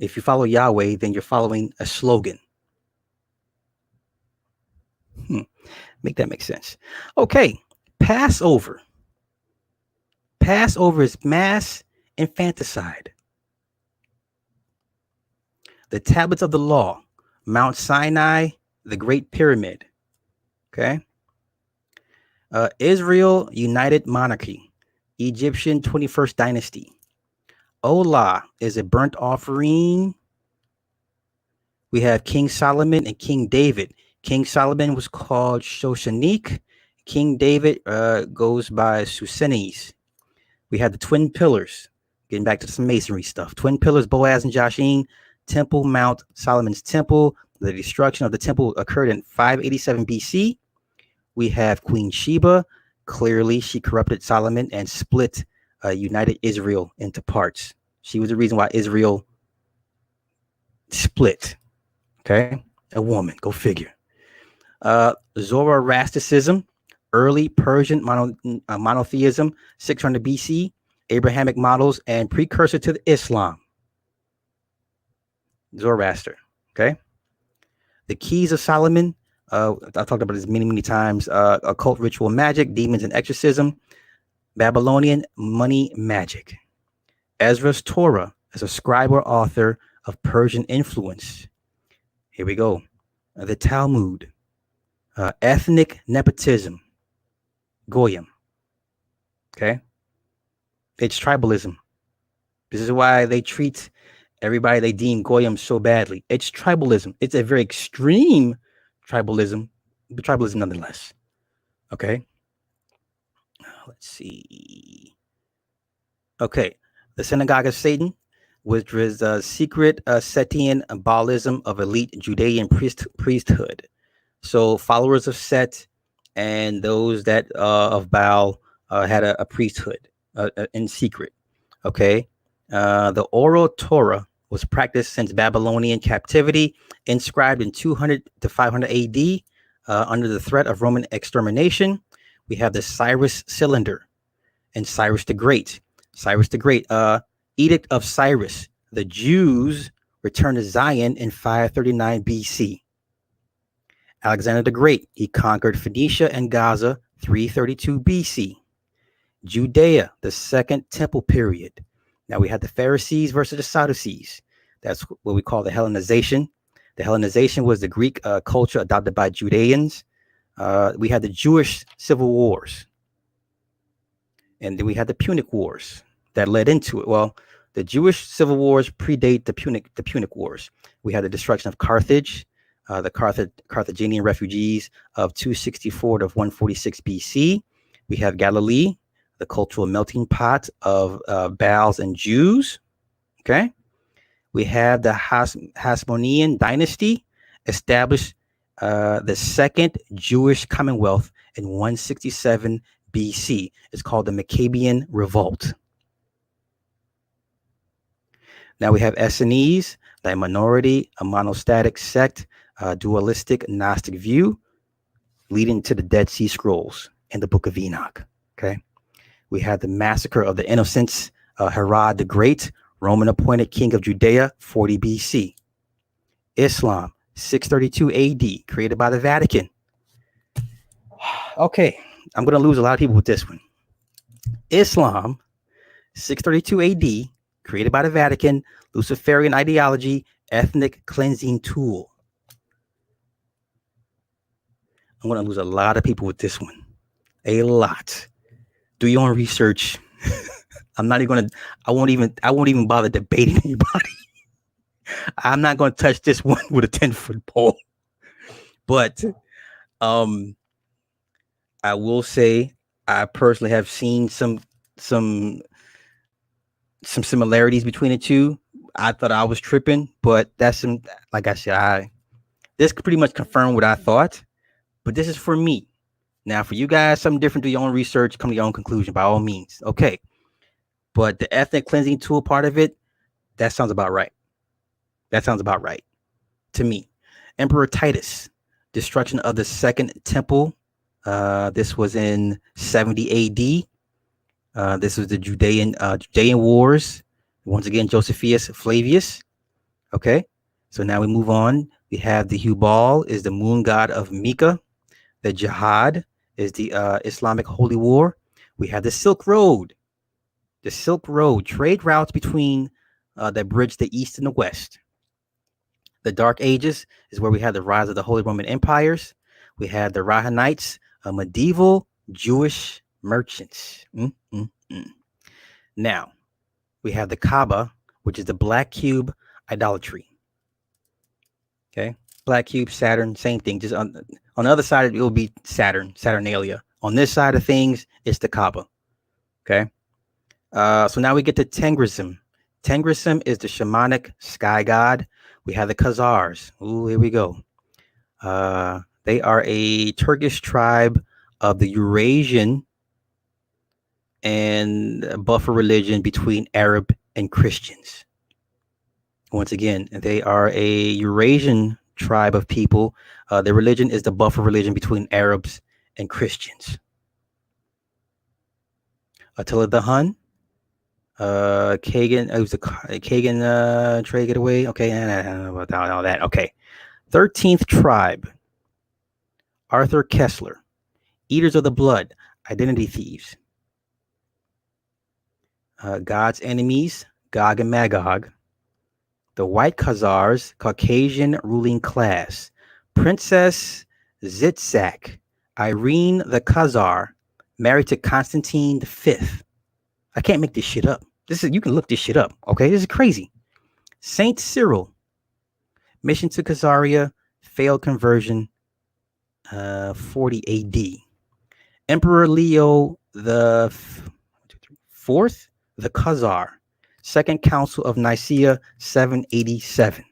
if you follow Yahweh, then you're following a slogan. Make that make sense. Okay. Passover. Passover is mass infanticide. The tablets of the law, Mount Sinai, the Great Pyramid. Okay. Israel United Monarchy, Egyptian 21st Dynasty. Olah is a burnt offering. We have King Solomon and King David. King Solomon was called Shoshanik. King David goes by Susenes. We have the twin pillars. Getting back to some masonry stuff. Twin pillars, Boaz and Joshin. Temple Mount, Solomon's temple. The destruction of the temple occurred in 587 BC. We have Queen Sheba. Clearly, she corrupted Solomon and split united Israel into parts. She was the reason why Israel split. Okay, a woman, go figure. Zoroastrianism, early Persian monotheism, 600 BC, Abrahamic models, and precursor to Islam, Zoroaster. Okay. The keys of Solomon. I talked about this many, many times. Occult ritual magic, demons and exorcism, Babylonian money magic. Ezra's Torah as a scribe or author of Persian influence. Here we go. The Talmud, ethnic nepotism, Goyim. Okay. It's tribalism. This is why they treat everybody they deem Goyim so badly. It's tribalism. It's a very extreme tribalism, but tribalism nonetheless. Okay. Let's see. Okay. The Synagogue of Satan, which was a secret Setian Baalism of elite Judean priesthood. So followers of Set and those that of Baal had a priesthood in secret. Okay. The oral Torah was practiced since Babylonian captivity, inscribed in 200 to 500 AD under the threat of Roman extermination. We have the Cyrus Cylinder and Cyrus the Great. Cyrus the Great, Edict of Cyrus. The Jews returned to Zion in 539 BC. Alexander the Great, he conquered Phoenicia and Gaza, 332 BC. Judea, the Second Temple period. Now we had the Pharisees versus the Sadducees. That's what we call the Hellenization. The Hellenization was the Greek culture adopted by Judeans. We had the Jewish civil wars. And then we had the Punic Wars that led into it. Well, the Jewish civil wars predate the Punic Wars. We had the destruction of Carthage, the Carthaginian refugees of 264 to 146 BC. We have Galilee, the cultural melting pot of Baals and Jews. Okay. We have the Hasmonean dynasty, established the second Jewish Commonwealth in 167 BC. It's called the Maccabean Revolt. Now we have Essenes, the minority, a monostatic sect, dualistic Gnostic view, leading to the Dead Sea Scrolls and the Book of Enoch. Okay. We had the massacre of the innocents, Herod the Great, Roman appointed king of Judea, 40 BC. Islam, 632 AD, created by the Vatican. Okay, I'm going to lose a lot of people with this one. Islam, 632 AD, created by the Vatican, Luciferian ideology, ethnic cleansing tool. I'm going to lose a lot of people with this one. A lot. Do your own research. I'm not even going to, I won't even bother debating anybody. I'm not going to touch this one with a 10-foot pole. But I will say I personally have seen some similarities between the two. I thought I was tripping, but that's like I said, this pretty much confirmed what I thought. But this is for me. Now, for you guys, something different. Do your own research, come to your own conclusion by all means. Okay. But the ethnic cleansing tool part of it, that sounds about right. That sounds about right to me. Emperor Titus, destruction of the Second Temple. This was in 70 AD. This was the Judean Wars. Once again, Josephus Flavius. Okay. So now we move on. We have the Hubal, is the moon god of Mecca. The Jihad is the Islamic holy war. We have the Silk Road. The Silk Road, trade routes between that bridge the East and the West. The Dark Ages is where we had the rise of the Holy Roman Empires. We had the Rahanites, medieval Jewish merchants. Now, we have the Kaaba, which is the black cube idolatry. Okay, black cube, Saturn, same thing. Just on the other side, it will be Saturnalia. On this side of things, it's the Kaaba. Okay. So now we get to Tengrism. Tengrism is the shamanic sky god. We have the Khazars. Ooh, here we go. They are a Turkish tribe of the Eurasian and buffer religion between Arab and Christians. Once again, they are a Eurasian tribe of people. Their religion is the buffer religion between Arabs and Christians. Attila the Hun, Kagan, it was the Kagan trade getaway. Okay, I don't know about all that. Okay, 13th Tribe, Arthur Kessler, Eaters of the Blood, Identity Thieves, God's Enemies, Gog and Magog, the White Khazars, Caucasian ruling class, Princess Zitzak, Irene the Khazar, married to Constantine V. I can't make this shit up. You can look this shit up. Okay, this is crazy. Saint Cyril, mission to Khazaria, failed conversion, 40 A.D. Emperor Leo the Fourth, the Khazar, Second Council of Nicaea, 787.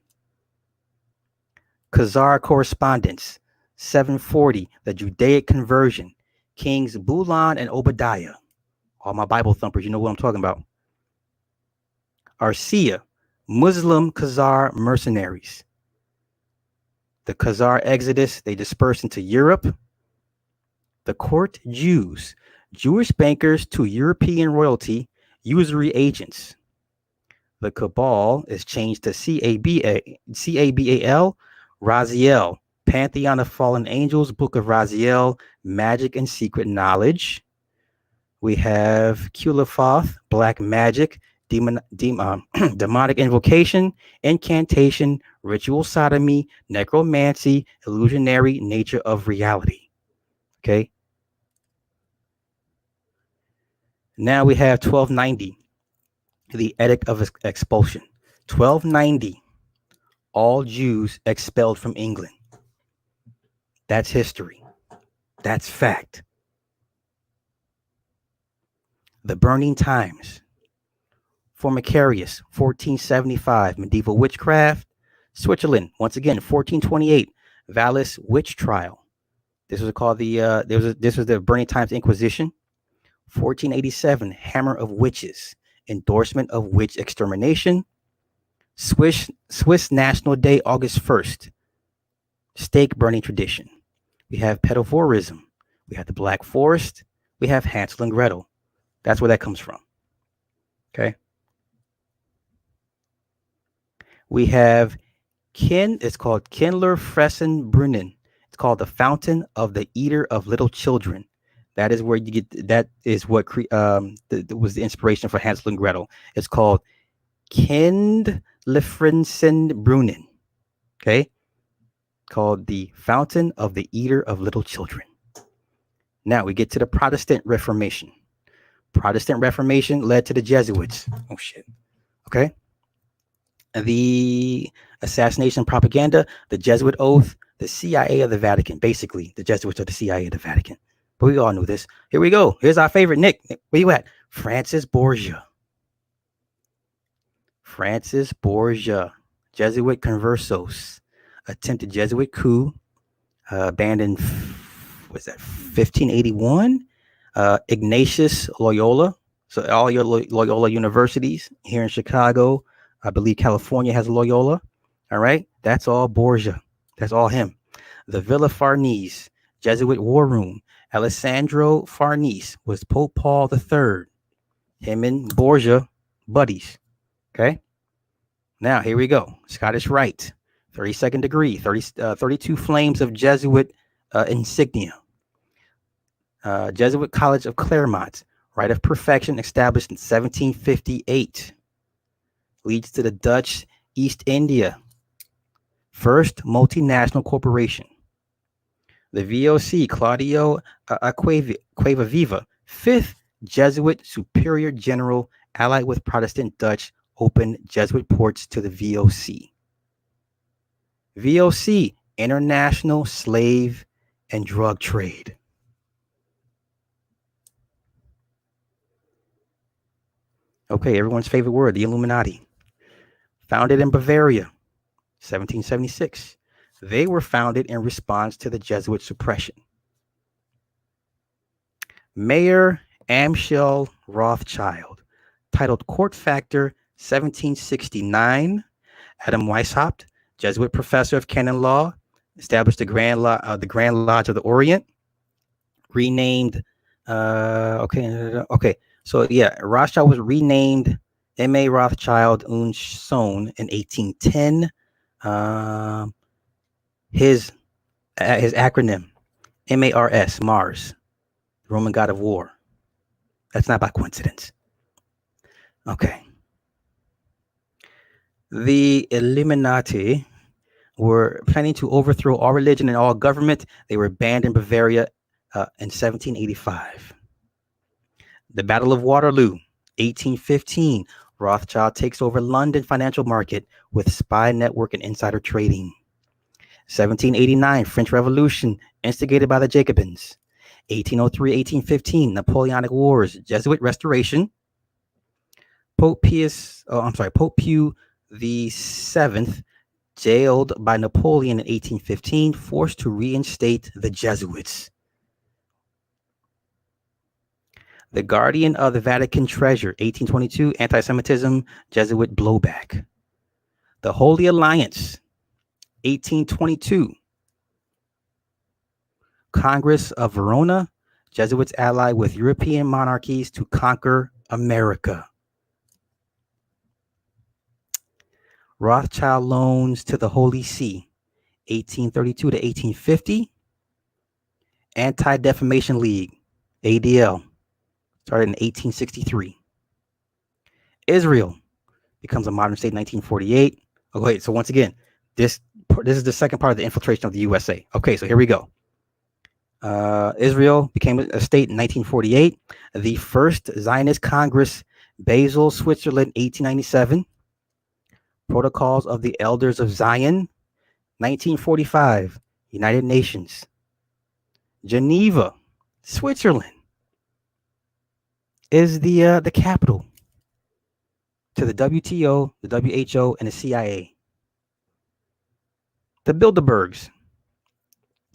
Khazar correspondence, 740, the Judaic conversion, Kings Bulan and Obadiah. All my Bible thumpers, you know what I'm talking about. Arcia, Muslim Khazar mercenaries. The Khazar exodus, they dispersed into Europe. The court Jews, Jewish bankers to European royalty, usury agents. The Cabal is changed to CABAL, Raziel, Pantheon of Fallen Angels, Book of Raziel, Magic and Secret Knowledge. We have Culifoth, Black Magic, demonic invocation, incantation, ritual sodomy, necromancy, illusionary nature of reality. Okay. Now we have 1290, the Edict of Expulsion. 1290, all Jews expelled from England. That's history. That's fact. The Burning Times. Formicarius, 1475, medieval witchcraft. Switzerland, once again, 1428, Vallis witch trial. This was called this was the Burning Times Inquisition. 1487, Hammer of Witches, endorsement of witch extermination. Swiss National Day, August 1st, stake burning tradition. We have pedophorism. We have the Black Forest. We have Hansel and Gretel. That's where that comes from. Okay. We have it's called Kindler Fressen Brunnen. It's called the Fountain of the Eater of Little Children. That is where you get, that is what was the inspiration for Hansel and Gretel. It's called Kindlefrensen Brunnen. Okay. Called the Fountain of the Eater of Little Children. Now we get to the Protestant Reformation. Protestant Reformation led to the Jesuits. Oh shit. Okay. The assassination propaganda, the Jesuit oath, the CIA of the Vatican. Basically, the Jesuits are the CIA of the Vatican. But we all knew this. Here we go. Here's our favorite Nick. Where you at? Francis Borgia. Francis Borgia, Jesuit conversos, attempted Jesuit coup, banned in 1581. Ignatius Loyola. So all your Loyola universities here in Chicago, I believe California has Loyola. All right. That's all Borgia. That's all him. The Villa Farnese, Jesuit War Room. Alessandro Farnese was Pope Paul III. Him and Borgia, buddies. Okay. Now, here we go. Scottish Rite, 32nd degree, 32 flames of Jesuit insignia. Jesuit College of Claremont, Rite of Perfection, established in 1758. Leads to the Dutch East India, first multinational corporation. The VOC, Claudio Acquaviva, fifth Jesuit superior general, allied with Protestant Dutch, opened Jesuit ports to the VOC. VOC, international slave and drug trade. Okay, everyone's favorite word, the Illuminati. Founded in Bavaria, 1776. They were founded in response to the Jesuit suppression. Mayor Amschel Rothschild, titled Court Factor, 1769. Adam Weishaupt, Jesuit professor of canon law, established the Grand Lodge of the Orient. renamed. Okay. So yeah, Rothschild was renamed M.A. Rothschild und Sohn in 1810. His acronym MARS, Mars, Roman god of war. That's not by coincidence. Okay. The Illuminati were planning to overthrow all religion and all government. They were banned in Bavaria in 1785. The Battle of Waterloo, 1815. Rothschild takes over London financial market with spy network and insider trading. 1789, French Revolution, instigated by the Jacobins. 1803-1815, Napoleonic Wars, Jesuit restoration. Pope Pio the Seventh, jailed by Napoleon in 1815, forced to reinstate the Jesuits. The Guardian of the Vatican Treasure, 1822, anti-Semitism, Jesuit blowback. The Holy Alliance, 1822, Congress of Verona, Jesuits ally with European monarchies to conquer America. Rothschild loans to the Holy See, 1832 to 1850. Anti-Defamation League, ADL, started in 1863. Israel becomes a modern state in 1948. Oh, wait, so once again, this is the second part of the infiltration of the USA. Okay, so here we go. Israel became a state in 1948. The first Zionist Congress, Basel, Switzerland, 1897. Protocols of the Elders of Zion, 1945. United Nations. Geneva, Switzerland, is the capital to the WTO, the WHO, and the CIA. The Bilderbergs,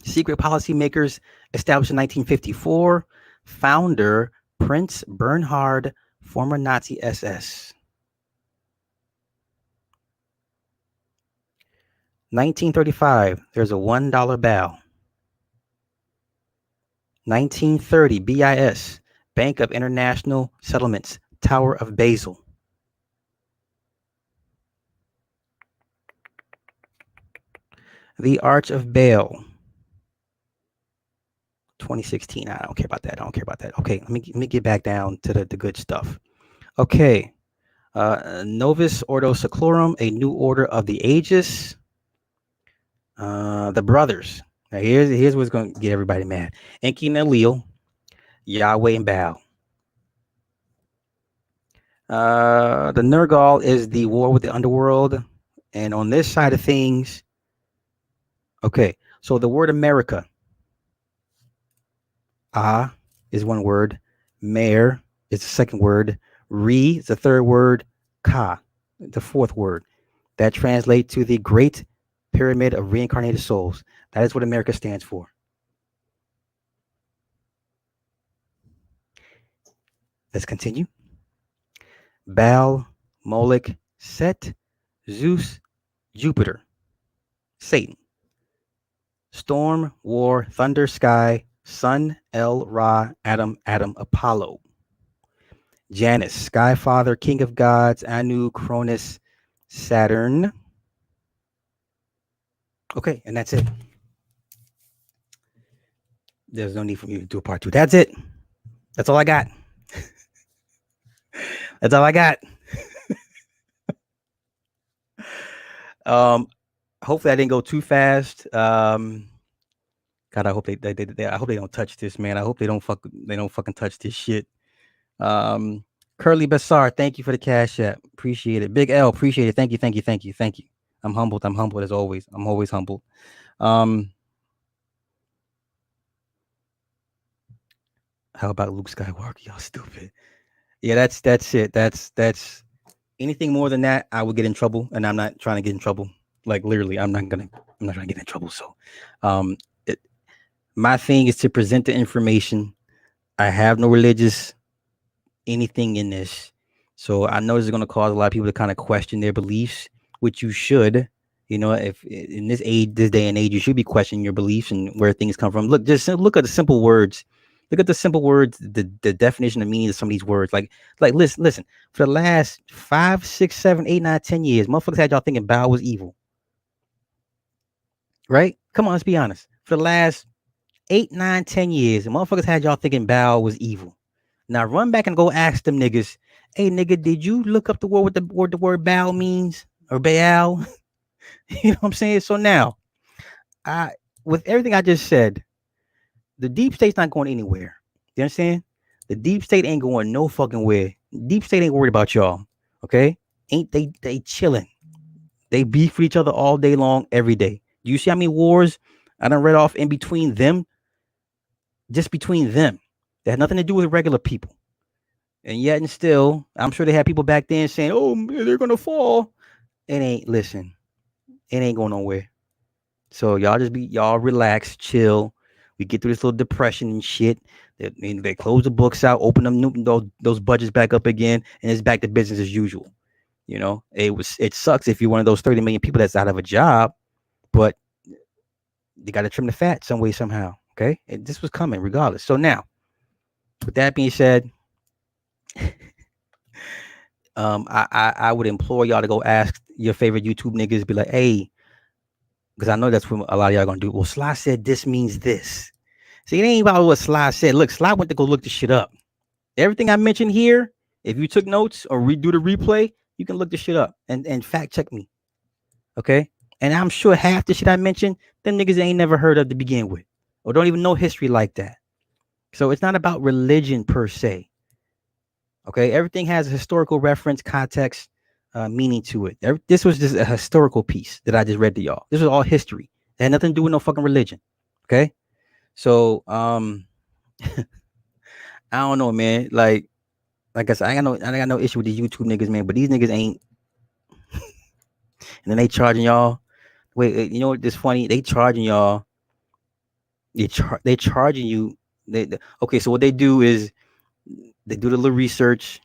secret policymakers, established in 1954. Founder Prince Bernhard, former Nazi SS. 1935, there's a $1 bill. 1930, BIS, Bank of International Settlements, Tower of Basel. The Arch of Baal, 2016. I don't care about that. Okay, let me get back down to the good stuff. Okay, Novus Ordo Seclorum, a new order of the Aegis. The brothers. Now here's what's going to get everybody mad. Enki and Elil, Yahweh and Baal. The Nergal is the war with the underworld. And on this side of things, okay, so the word America, Ah is one word, Mer is the second word, Re is the third word, Ka, the fourth word. That translates to the Great Pyramid of Reincarnated Souls. That is what America stands for. Let's continue. Baal, Moloch, Set, Zeus, Jupiter, Satan. Storm, war, thunder, sky, sun, El, Ra, Adam, Apollo. Janus, sky father, king of gods, Anu, Cronus, Saturn. Okay, and that's it. There's no need for me to do a part two. That's it. That's all I got. That's all I got. Hopefully I didn't go too fast. God, I hope they I hope they don't touch this, man. I hope they don't fucking touch this shit. Curly Bassar, thank you for the cash app. Appreciate it. Big L, appreciate it. Thank you. I'm humbled as always. I'm always humbled. How about Luke Skywalker? Y'all stupid. Yeah, that's it. That's anything more than that, I would get in trouble, and I'm not trying to get in trouble. Like literally, I'm not trying to get in trouble. So, my thing is to present the information. I have no religious anything in this. So I know this is going to cause a lot of people to kind of question their beliefs, which you should. You know, if in this day and age, you should be questioning your beliefs and where things come from. Just look at the simple words. Look at the simple words, the definition of meaning of some of these words. Like listen. For the last 5, 6, 7, 8, 9, 10 years, motherfuckers had y'all thinking Bow was evil. Right? Come on, let's be honest. For the last 8, 9, 10 years, motherfuckers had y'all thinking Bow was evil. Now run back and go ask them niggas, hey nigga, did you look up the word what the word Bow means? Or Baal? You know what I'm saying? So now, with everything I just said, the deep state's not going anywhere. You understand? The deep state ain't going no fucking where. Deep state ain't worried about y'all. Okay? Ain't they chilling. They beef with each other all day long, every day. Do you see how many wars I done read off in between them? Just between them. That had nothing to do with regular people. And yet and still, I'm sure they had people back then saying, oh, they're gonna fall. It ain't, listen, it ain't going nowhere. So y'all relax, chill. We get through this little depression and shit. They close the books out, open them those budgets back up again, and it's back to business as usual. You know, it sucks if you're one of those 30 million people that's out of a job, but they got to trim the fat some way somehow. Okay, and this was coming regardless. So now, with that being said, I would implore y'all to go ask your favorite YouTube niggas, be like, hey, because I know that's what a lot of y'all gonna do. Well, Sly said this means this. See, it ain't about what Sly said. Look, Sly went to go look the shit up. Everything I mentioned here, if you took notes or redo the replay, you can look the shit up and fact check me. Okay? And I'm sure half the shit I mentioned, them niggas ain't never heard of to begin with. Or don't even know history like that. So it's not about religion per se. Okay? Everything has a historical reference, context, meaning to it. This was just a historical piece that I just read to y'all. This was all history. It had nothing to do with no fucking religion. Okay? So I don't know, man. Like I said, I got no issue with these YouTube niggas, man. But these niggas ain't. And then they charging y'all. Wait, you know what? This funny. They charging y'all. They charging you. Okay, so what they do is they do the little research,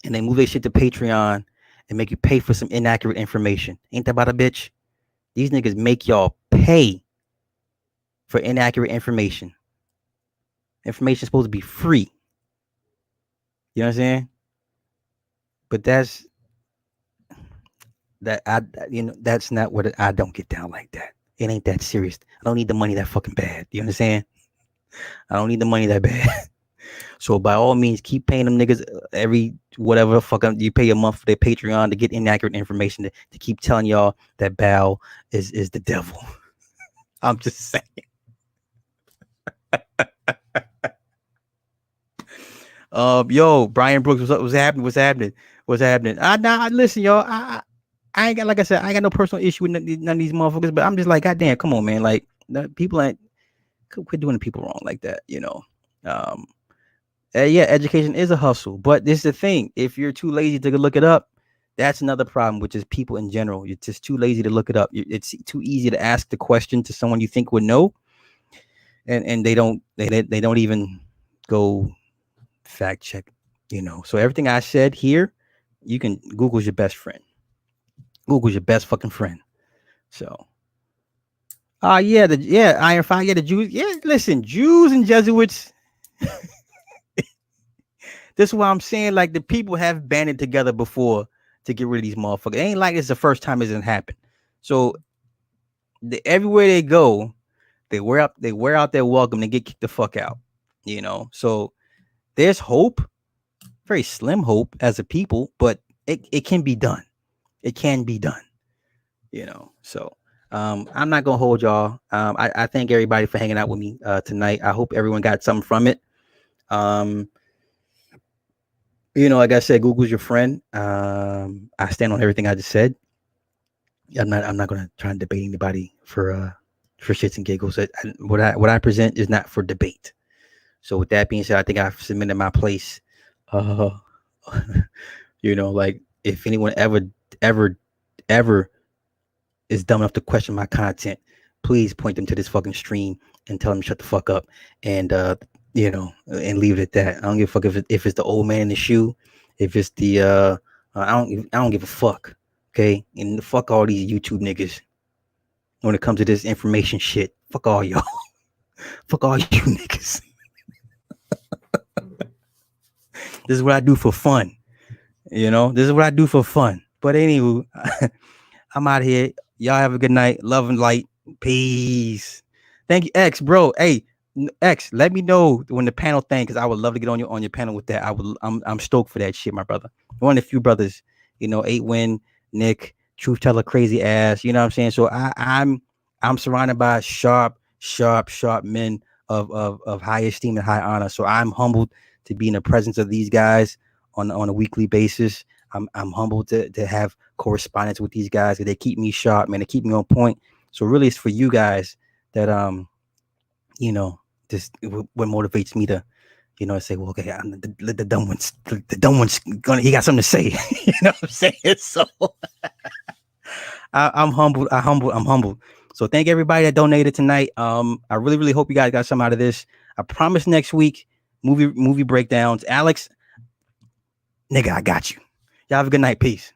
and they move their shit to Patreon and make you pay for some inaccurate information. Ain't that about a bitch? These niggas make y'all pay for inaccurate information. Information supposed to be free. You know what I'm saying? But that's not what I don't get down like that. It ain't that serious. I don't need the money that fucking bad. You understand? I don't need the money that bad. So by all means, keep paying them niggas every whatever fucking you pay a month for their Patreon to get inaccurate information to keep telling y'all that Bow is the devil. I'm just saying. Yo, Brian Brooks, what's happening? Listen, y'all. I ain't got, like I said, I ain't got no personal issue with none of these motherfuckers, but I'm just like, goddamn, come on, man. Like, people ain't quit doing the people wrong like that, you know. Yeah, education is a hustle, but this is the thing. If you're too lazy to look it up, that's another problem, which is people in general. You're just too lazy to look it up. It's too easy to ask the question to someone you think would know, and they don't even go fact check, you know. So everything I said here, you can Google's your best friend. Google's your best fucking friend. So, Iron Fire, the Jews. Yeah, listen, Jews and Jesuits. This is why I'm saying, like, the people have banded together before to get rid of these motherfuckers. It ain't like it's the first time it's gonna happen. So, everywhere they go, they wear out their welcome. They get kicked the fuck out. You know. So there's hope, very slim hope as a people, but it can be done. It can be done. You know. So I'm not gonna hold y'all. I thank everybody for hanging out with me tonight. I hope everyone got something from it. You know, like I said, Google's your friend. I stand on everything I just said. I'm not gonna try and debate anybody for shits and giggles. What I present is not for debate. So with that being said, I think I've submitted my place. You know, like, if anyone ever is dumb enough to question my content, please point them to this fucking stream and tell them to shut the fuck up and you know, and leave it at that. I don't give a fuck if it's the old man in the shoe, if it's the I don't give a fuck. Okay, and fuck all these YouTube niggas when it comes to this information shit. Fuck all y'all. Fuck all you niggas. This is what I do for fun. This is what I do for fun. But anywho, I'm out here. Y'all have a good night. Love and light. Peace. Thank you, X, bro. Hey, X, let me know when the panel thing, because I would love to get on your panel with that. I'm stoked for that shit, my brother. One of the few brothers, 8 Win, Nick, Truth Teller, crazy ass. You know what I'm saying? So I'm surrounded by sharp men of high esteem and high honor. So I'm humbled to be in the presence of these guys on a weekly basis. I'm humbled to have correspondence with these guys. They keep me sharp, man. They keep me on point. So really, it's for you guys that just what motivates me to, say, well, okay, the dumb one's he got something to say. You know what I'm saying? So I'm humbled. I'm humbled. So thank everybody that donated tonight. I really, really hope you guys got something out of this. I promise next week movie breakdowns. Alex, nigga, I got you. Y'all have a good night. Peace.